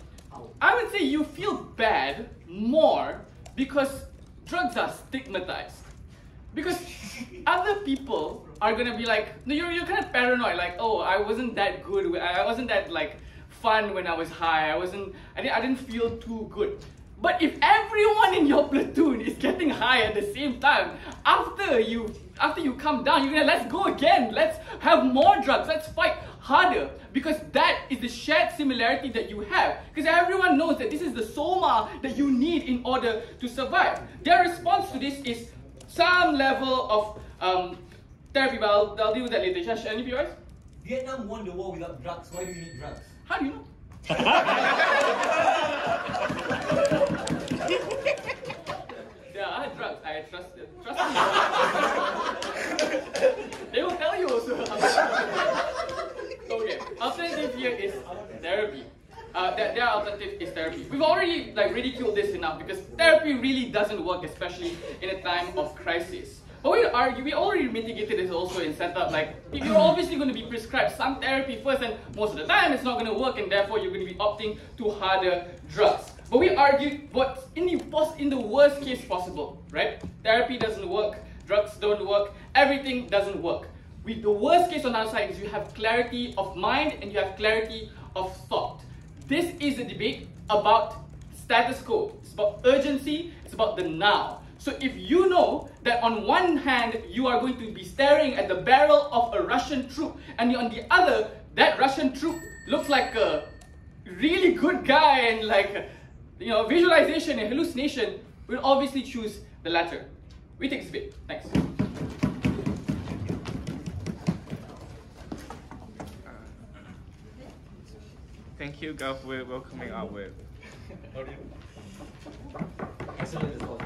S8: I would say you feel bad more because drugs are stigmatized. Because other people are gonna be like, no, you're kind of paranoid, like, oh, I wasn't that good, I wasn't that like fun when I was high, I didn't feel too good. But if everyone in your platoon is getting high at the same time, after you come down, you're gonna, let's go again, let's have more drugs, let's fight harder, because that is the shared similarity that you have. Because everyone knows that this is the soma that you need in order to survive. Their response to this is some level of therapy, but I'll deal with that later. Any of you guys?
S3: Vietnam won the war without drugs. Why do you need drugs?
S8: How do you know? Yeah, I had drugs. I trust them. Trust me. They will tell you also. Okay, alternative here is therapy. Their alternative is therapy. We've already ridiculed this enough because therapy really doesn't work, especially in a time of crisis. But we argue, we already mitigated this also in setup, like, you're obviously going to be prescribed some therapy first, and most of the time it's not going to work, and therefore you're going to be opting to harder drugs. But we argued what's in the worst case possible, right? Therapy doesn't work, drugs don't work, everything doesn't work. The worst case on our side is you have clarity of mind and you have clarity of thought. This is a debate about status quo. It's about urgency, it's about the now. So if you know that on one hand you are going to be staring at the barrel of a Russian troop, and on the other, that Russian troop looks like a really good guy and visualization and hallucination, we'll obviously choose the latter. We take this bit. Thanks.
S4: Thank you, Gov, for welcoming our web.
S3: Excellent response.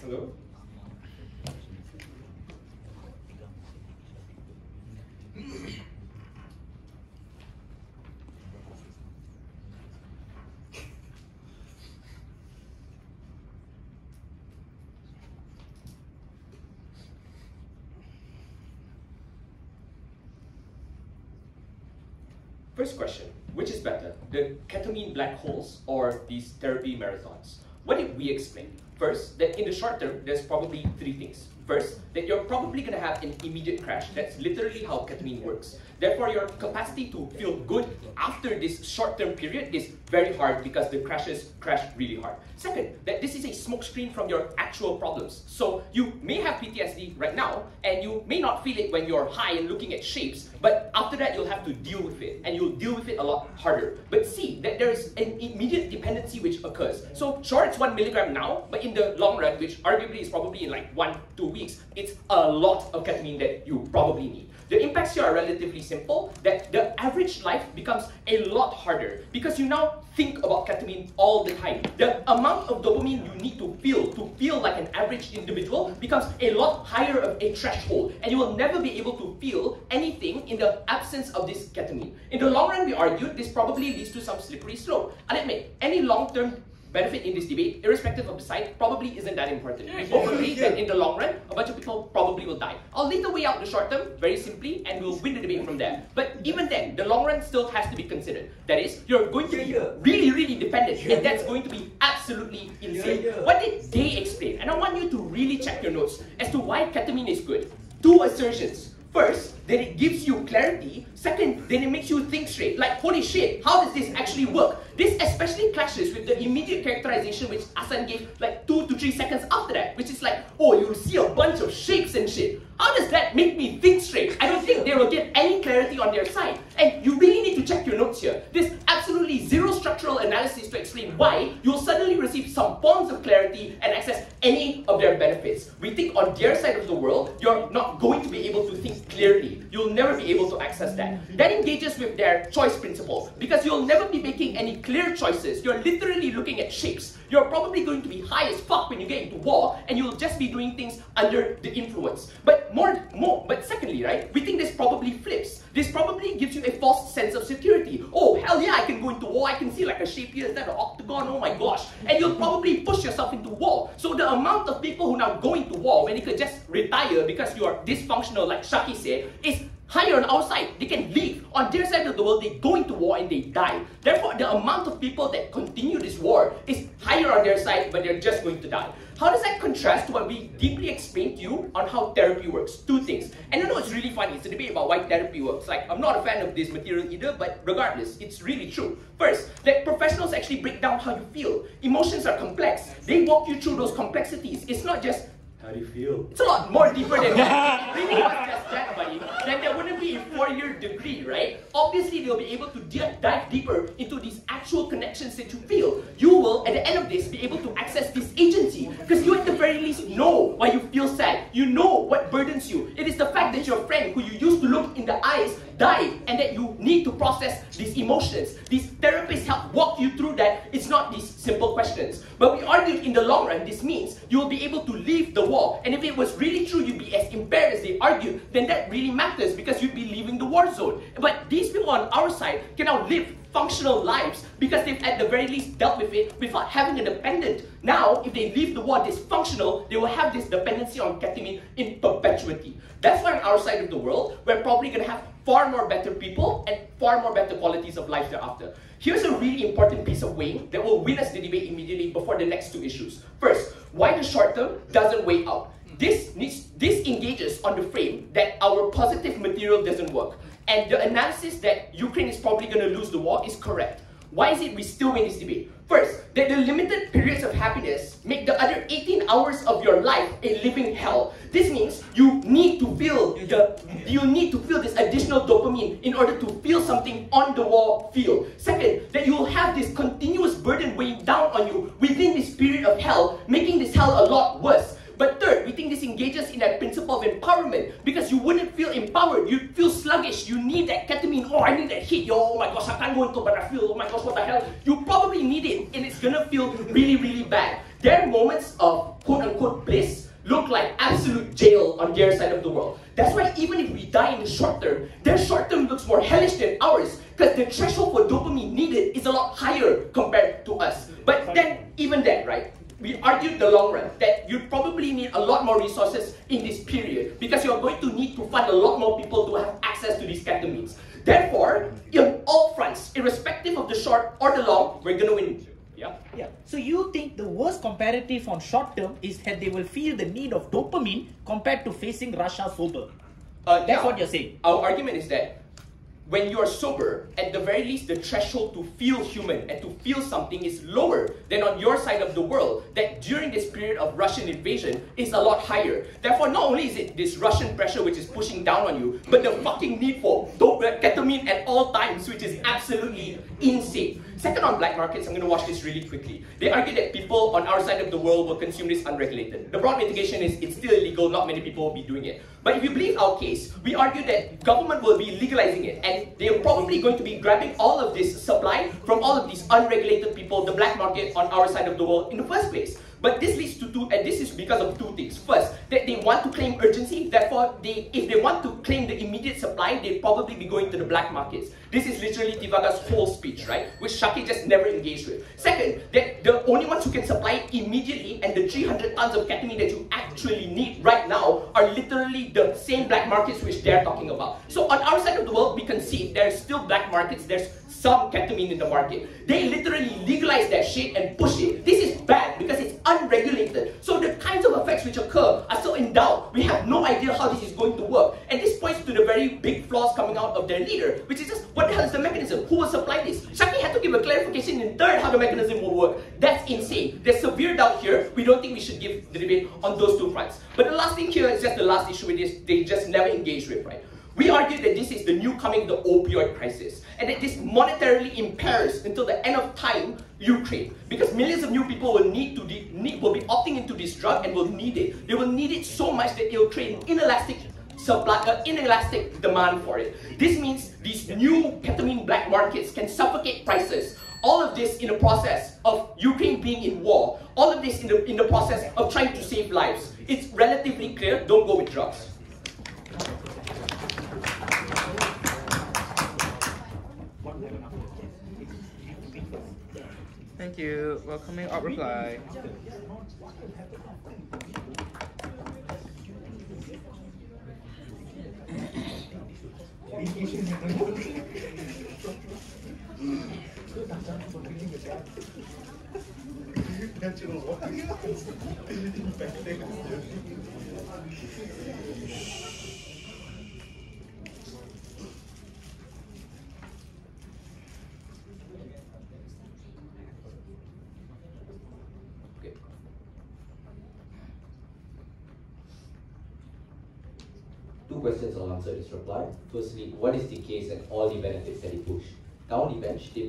S2: Hello? First question, which is better, the ketamine black holes or these therapy marathons? What did we explain? First, that in the short term, there's probably three things. First, that you're probably going to have an immediate crash. That's literally how ketamine works. Therefore, your capacity to feel good after this short-term period is very hard because the crashes crash really hard. Second, that this is a smokescreen from your actual problems. So you may have PTSD right now, and you may not feel it when you're high and looking at shapes, but after that, you'll have to deal with it, and you'll deal with it a lot harder. But see that there is an immediate dependency which occurs. So sure, it's 1 milligram now, but in the long run, which arguably is probably in like 1-2 weeks, it's a lot of ketamine that you probably need. The impacts here are relatively simple, that the average life becomes a lot harder because you now think about ketamine all the time. The amount of dopamine you need to feel like an average individual becomes a lot higher of a threshold, and you will never be able to feel anything in the absence of this ketamine. In the long run, we argued this probably leads to some slippery slope. I'll admit, any long-term benefit in this debate, irrespective of the site, probably isn't that important. We both agree that in the long run, a bunch of people probably will die. I'll leave the way out the short term, very simply, and we'll win the debate from there. But even then, the long run still has to be considered. That is, you're going to be really, really dependent, and that's going to be absolutely insane. What did they explain? And I want you to really check your notes as to why ketamine is good. 2 assertions.
S7: First, that it gives you clarity. Second, then it makes you think straight. Like, holy shit, how does this actually work? This especially clashes with the immediate characterization which Ahsan gave like 2 to 3 seconds after that, which is like, oh, you'll see a bunch of shapes and shit. How does that make me think straight? I don't think they will get any clarity on their side. And you really need to check your notes here. There's absolutely zero structural analysis to explain why you'll suddenly receive some forms of clarity and access any of their benefits. We think on their side of the world, you're not going to be able to think clearly. You'll never be able to access that. That engages with their choice principle, because you'll never be making any clear choices. You're literally looking at shapes. You're probably going to be high as fuck when you get into war, and you'll just be doing things under the influence. But secondly, right, we think this probably flips. This probably gives you a false sense of security. Oh, hell yeah, I can go into war. I can see like a shape here, is that an octagon? Oh my gosh. And you'll probably push yourself into war. So the amount of people who now go into war when they could just retire because you are dysfunctional, like Shaki said, is higher on our side. They can leave. On their side of the world, they go into war and they die. Therefore, the amount of people that continue this war is higher on their side, but they're just going to die. How does that contrast to what we deeply explained to you on how therapy works? 2 things. And you know it's really funny, it's a debate about why therapy works. Like, I'm not a fan of this material either, but regardless, it's really true. First, that professionals actually break down how you feel. Emotions are complex. They walk you through those complexities. It's not just, how do you feel? It's a lot more deeper than that. It really was just that, buddy. Then there wouldn't be a 4-year degree, right? Obviously, they'll be able to dive deeper into these actual connections that you feel. You will, at the end of this, be able to access this agency, because you at the very least know why you feel sad. You know what burdens you. It is the fact that your friend who you used to look in the eyes died, and that you need to process these emotions. These therapists help walk you through that. It's not these simple questions. But we argued in the long run, this means you will be able to leave the war. And if it was really true you'd be as impaired as they argued, then that really matters, because you'd be leaving the war zone. But these people on our side can now live functional lives because they've at the very least dealt with it without having a dependent. Now, if they leave the war dysfunctional, they will have this dependency on ketamine in perpetuity. That's why on our side of the world, we're probably going to have far more better people and far more better qualities of life thereafter. Here's a really important piece of weighing that will win us the debate immediately before the next 2 issues. First, why the short term doesn't weigh out. This engages on the frame that our positive material doesn't work. And the analysis that Ukraine is probably going to lose the war is correct. Why is it we still win this debate? First, that the limited periods of happiness make the other 18 hours of your life a living hell. This means you need to feel this additional dopamine in order to feel something on the war field. Second, that you will have this continuous burden weighing down on you within this period of hell, making this hell a lot worse. But third, we think this engages in that principle of empowerment, because you wouldn't feel empowered, you'd feel sluggish, you need that ketamine, oh I need that hit, yo, oh my gosh, I can't go into but I feel, oh my gosh, what the hell, you probably need it, and it's gonna feel really, really bad. Their moments of quote-unquote bliss look like absolute jail on their side of the world. That's why even if we die in the short term, their short term looks more hellish than ours, because the threshold for dopamine needed is a lot higher compared to us. But then, even then, right, we argued the long run that you'd probably need a lot more resources in this period, because you're going to need to fund a lot more people to have access to these ketamines. Therefore, in all fronts, irrespective of the short or the long, we're going to win.
S6: Yeah. So you think the worst comparative on short term is that they will feel the need of dopamine compared to facing Russia sober? That's what you're saying.
S7: Our argument is that when you are sober, at the very least, the threshold to feel human and to feel something is lower than on your side of the world, that during this period of Russian invasion is a lot higher. Therefore, not only is it this Russian pressure which is pushing down on you, but the fucking need for ketamine at all times, which is absolutely insane. Second, on black markets, I'm going to watch this really quickly. They argue that people on our side of the world will consume this unregulated. The broad mitigation is it's still illegal, not many people will be doing it. But if you believe our case, we argue that government will be legalizing it, and they're probably going to be grabbing all of this supply from all of these unregulated people, the black market on our side of the world in the first place. But this leads to and this is because of 2 things. First, that they want to claim urgency, therefore, if they want to claim the immediate supply, they'd probably be going to the black markets. This is literally Thivagar's whole speech, right? Which Syakir just never engaged with. Second, that the only ones who can supply immediately, and the 300 tons of ketamine that you actually need right now, are literally the same black markets which they're talking about. So on our side of the world, we concede there's still black markets, there's some ketamine in the market. They literally legalize that shit and push it. This is bad because it's
S5: unregulated. So the kinds of effects which occur are so in doubt. We have no idea how this is going to work. And this points to the very big flaws coming out of their leader, which is just, what the hell is the mechanism? Who will supply this? Syakir had to give a clarification in third how the mechanism will work. That's insane. There's severe doubt here. We don't think we should give the debate on those two fronts. But the last thing here is just the last issue with this, they just never engaged with, right? We argue that this is the new coming, the opioid crisis, and that this monetarily impairs until the end of time Ukraine, because millions of new people will will be opting into this drug and will need it. They will need it so much that it will create an inelastic supply, inelastic demand for it. This means these new ketamine black markets can suffocate prices. All of this in the process of Ukraine being in war. All of this in the process of trying to save lives. It's relatively clear. Don't go with drugs.
S4: Thank you. Welcoming up reply.
S9: Two questions I'll answer this reply. Firstly, what is the case and all the benefits that they push? Down the bench, they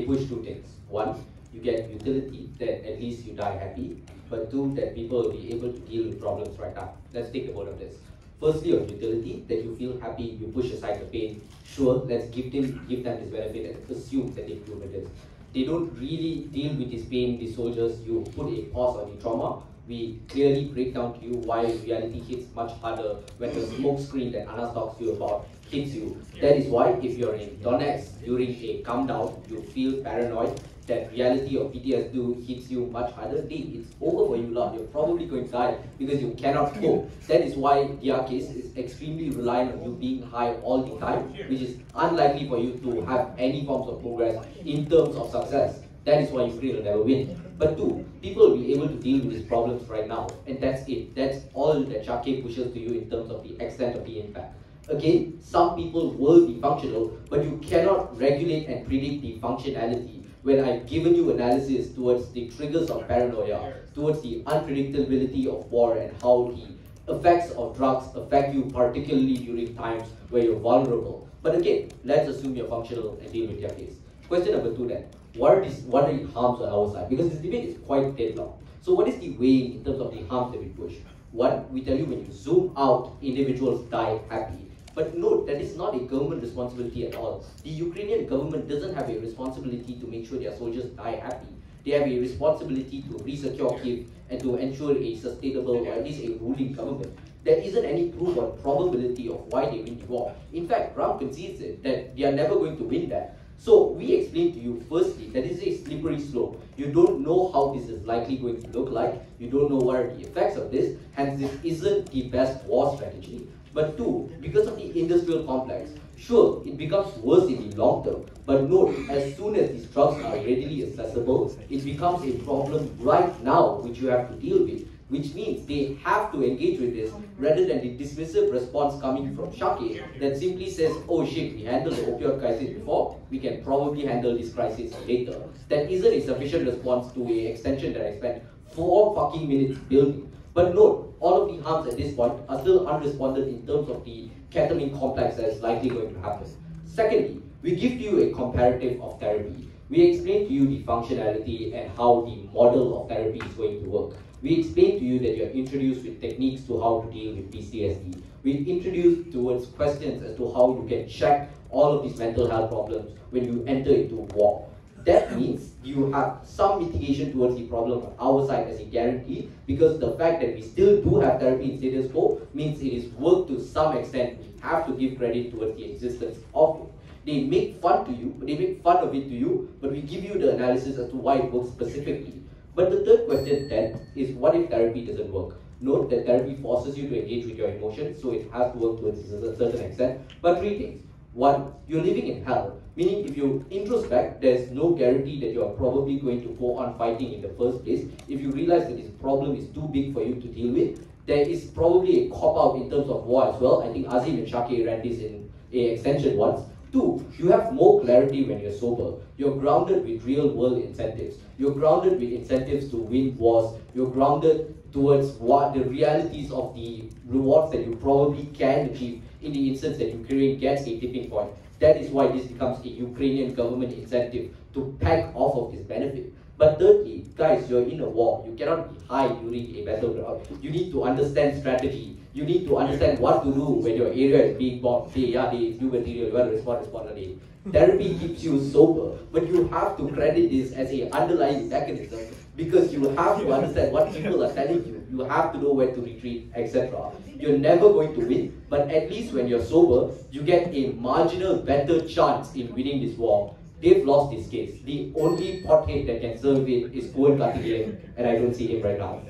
S9: push two things. One, you get utility, that at least you die happy. But two, that people will be able to deal with problems right now. Let's take a vote of this. Firstly, on utility, that you feel happy, you push aside the pain. Sure, let's give them this benefit and assume that they've proven this. They don't really deal with this pain, these soldiers. You put a pause on the trauma. We clearly break down to you why reality hits much harder when the smoke screen that Anas talks to you about hits you. That is why if you're in Donetsk during a calm down, you feel paranoid, that reality of PTSD hits you much harder. It's over for you lot. You're probably going to die because you cannot cope. That is why their case is extremely reliant on you being high all the time, which is unlikely for you to have any forms of progress in terms of success. That is why Ukraine will never win. But two, people will be able to deal with these problems right now. And that's it. That's all that Syakir pushes to you in terms of the extent of the impact. Again, some people will be functional, but you cannot regulate and predict the functionality. When I've given you analysis towards the triggers of paranoia, towards the unpredictability of war and how the effects of drugs affect you, particularly during times where you're vulnerable. But again, let's assume you're functional and deal with your case. Question number two then. What are the harms on our side? Because this debate is quite deadlocked. So what is the weighing in terms of the harms that we push? One, we tell you when you zoom out, individuals die happy. But note, that is not a government responsibility at all. The Ukrainian government doesn't have a responsibility to make sure their soldiers die happy. They have a responsibility to re-secure Kyiv and to ensure a sustainable, or at least a ruling government. There isn't any proof or probability of why they win the war. In fact, Trump concedes it, that they are never going to win that. So we explain to you, firstly, that is a slippery slope. You don't know how this is likely going to look like. You don't know what are the effects of this. Hence, this isn't the best war strategy. But two, because of the industrial complex, sure, it becomes worse in the long term. But note, as soon as these drugs are readily accessible, it becomes a problem right now which you have to deal with. Which means they have to engage with this rather than the dismissive response coming from Syakir that simply says, oh shit, we handled the opioid crisis before, we can probably handle this crisis later. That isn't a sufficient response to an extension that I spent 4 fucking minutes building. But note, all of the harms at this point are still unresponded in terms of the ketamine complex that is likely going to happen. Secondly, we give you a comparative of therapy. We explain to you the functionality and how the model of therapy is going to work. We explain to you that you are introduced with techniques to how to deal with PTSD. We introduce towards questions as to how you can check all of these mental health problems when you enter into war. That means you have some mitigation towards the problem on our side as a guarantee, because the fact that we still do have therapy in status quo means it is worked to some extent. We have to give credit towards the existence of it. They make fun of it to you, but we give you the analysis as to why it works specifically. But the third question then is, what if therapy doesn't work? Note that therapy forces you to engage with your emotions, so it has to work to a certain extent. But three things. One, you're living in hell. Meaning, if you introspect, there's no guarantee that you're probably going to go on fighting in the first place. If you realize that this problem is too big for you to deal with, there is probably a cop-out in terms of war as well. I think Azim and Syakir ran this in an extension once. Two, you have more clarity when you're sober. You're grounded with real-world incentives. You're grounded with incentives to win wars. You're grounded towards what the realities of the rewards that you probably can achieve in the instance that Ukraine gets a tipping point. That is why this becomes a Ukrainian government incentive to pack off of this benefit. But thirdly, guys, you're in a war. You cannot be high during a battleground. You need to understand strategy. You need to understand what to do when your area is being bombed. Say, yeah, they new material, you want to respond on it. Therapy keeps you sober, but you have to credit this as an underlying mechanism because you have to understand what people are telling you. You have to know where to retreat, etc. You're never going to win, but at least when you're sober, you get a marginal better chance in winning this war. They've lost this case. The only pothead that can serve it is Koen Karthikeyan, and I don't see him right now.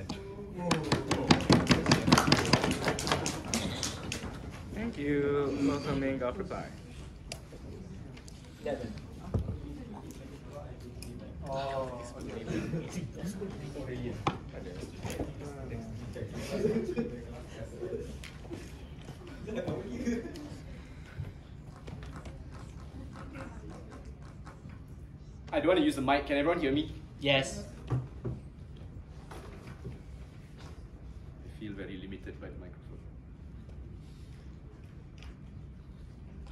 S4: Thank you. Welcoming of reply.
S10: I don't want to use the mic. Can everyone hear me?
S6: Yes.
S10: I feel very limited by the microphone.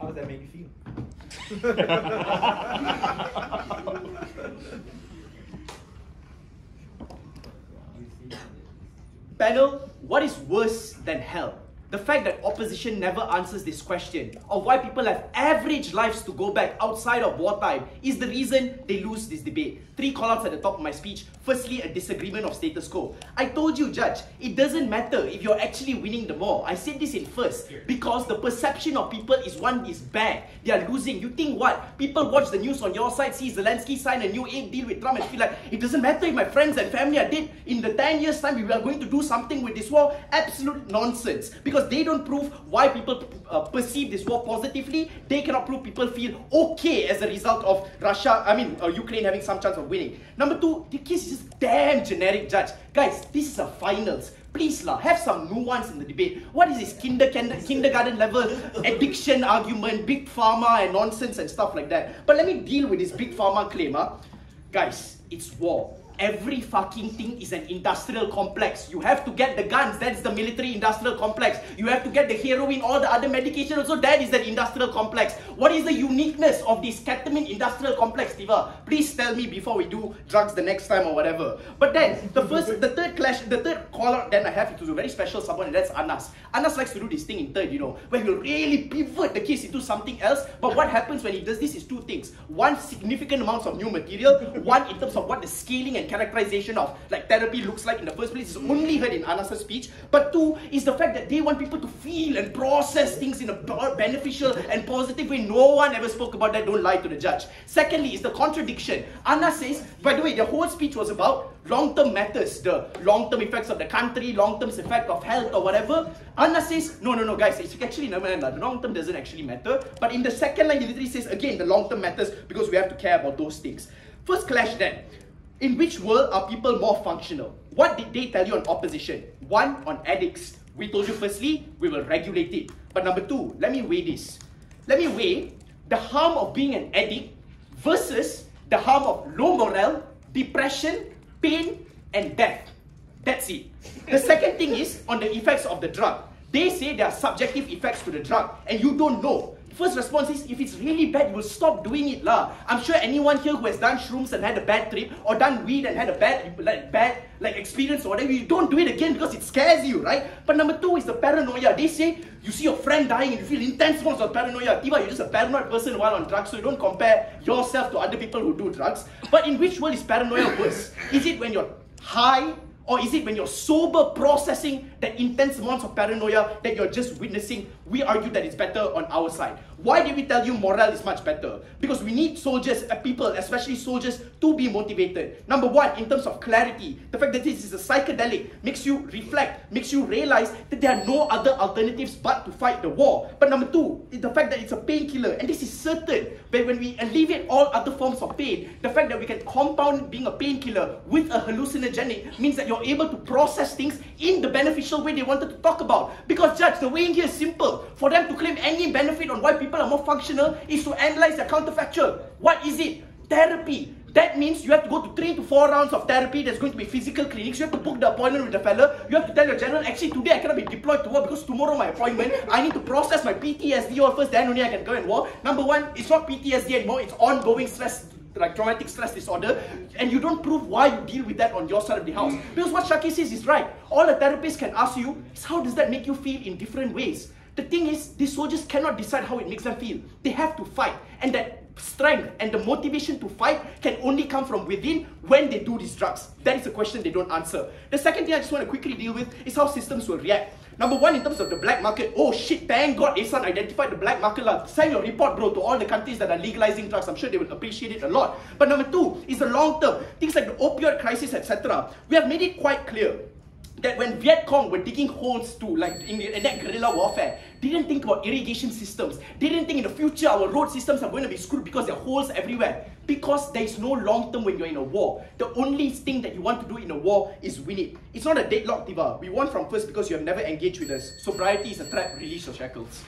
S6: How does that make you feel?
S10: Panel, what is worse than hell? The fact that opposition never answers this question of why people have average lives to go back outside of wartime is the reason they lose this debate. 3 call-outs at the top of my speech. Firstly, a disagreement of status quo. I told you, Judge, it doesn't matter if you're actually winning the war. I said this in first because the perception of people is one is bad. They are losing. You think what? People watch the news on your side, see Zelensky sign a new aid deal with Trump and feel like it doesn't matter if my friends and family are dead. In the 10 years time, we are going to do something with this war. Absolute nonsense. Because they don't prove why people perceive this war positively. They cannot prove people feel okay as a result of Ukraine having some chance of winning. Number 2, the case is just damn generic, Judge. Guys, this is a finals. Please lah, have some nuance in the debate. What is this kindergarten level addiction argument, big pharma and nonsense and stuff like that? But let me deal with this big pharma claim. Guys, it's war. Every fucking thing is an industrial complex. You have to get the guns, that's the military industrial complex. You have to get the heroin, all the other medication also, that is the industrial complex. What is the uniqueness of this ketamine industrial complex, Tiva? Please tell me before we do drugs the next time or whatever. But then, the third call out then I have to do a very special someone, and that's Anas. Anas likes to do this thing in third, where he'll really pivot the case into something else. But what happens when he does this is 2 things. One, significant amounts of new material. One, in terms of what the scaling and characterization of therapy looks like in the first place is only heard in Anas's speech. But 2 is the fact that they want people to feel and process things in a beneficial and positive way. No one ever spoke about that. Don't lie to the judge. Secondly is the contradiction. Anas says, by the way, the whole speech was about long-term matters, the long-term effects of the country, long-term effect of health or whatever. Anas says, no, guys, it's actually no, the long-term doesn't actually matter. But in the second line, he literally says, again, the long-term matters because we have to care about those things. First clash then. In which world are people more functional? What did they tell you on opposition? 1, on addicts. We told you firstly, we will regulate it. But number 2, let me weigh this. Let me weigh the harm of being an addict versus the harm of low morale, depression, pain, and death. That's it. The second thing is on the effects of the drug. They say there are subjective effects to the drug, and you don't know. First response is, if it's really bad, you will stop doing it lah. I'm sure anyone here who has done shrooms and had a bad trip, or done weed and had a bad experience or whatever, you don't do it again because it scares you, right? But number 2 is the paranoia. They say, you see your friend dying and you feel intense amounts of paranoia. Tiva, you're just a paranoid person while on drugs, so you don't compare yourself to other people who do drugs. But in which world is paranoia worse? Is it when you're high? Or is it when you're sober processing that intense amounts of paranoia that you're just witnessing we argued that it's better on our side. Why did we tell you morale is much better? Because we need soldiers, people, especially soldiers, to be motivated. Number one, in terms of clarity, the fact that this is a psychedelic makes you reflect, makes you realize that there are no other alternatives but to fight the war. But number two, the fact that it's a painkiller, and this is certain, but when we alleviate all other forms of pain, the fact that we can compound being a painkiller with a hallucinogenic means that you're able to process things in the beneficial way they wanted to talk about. Because Judge, the way in here is simple. For them to claim any benefit on why people are more functional is to analyze their counterfactual. What is it? Therapy. That means you have to go to 3 to 4 rounds of therapy. There's going to be physical clinics. You have to book the appointment with the fella. You have to tell your general, actually today I cannot be deployed to war because tomorrow my appointment. I need to process my PTSD or first, then only I can go and war. Number one, it's not PTSD anymore. It's ongoing stress, like traumatic stress disorder, and you don't prove why you deal with that on your side of the house. Because what Syakir says is right. All a therapist can ask you is how does that make you feel in different ways. The thing is, these soldiers cannot decide how it makes them feel. They have to fight, and that strength and the motivation to fight can only come from within when they do these drugs. That is a question they don't answer. The second thing I just want to quickly deal with is how systems will react. Number one, in terms of the black market, oh shit, thank God Ahsan identified the black market. Send your report, bro, to all the countries that are legalizing drugs. I'm sure they will appreciate it a lot. But number two is the long term. Things like the opioid crisis, etc. We have made it quite clear that when Viet Cong were digging holes to, like, in that guerrilla warfare, they didn't think about irrigation systems. They didn't think in the future our road systems are going to be screwed because there are holes everywhere. Because there is no long term when you're in a war. The only thing that you want to do in a war is win it. It's not a deadlock, Tiva. We won from first because you have never engaged with us. Sobriety is a threat. Release your shackles.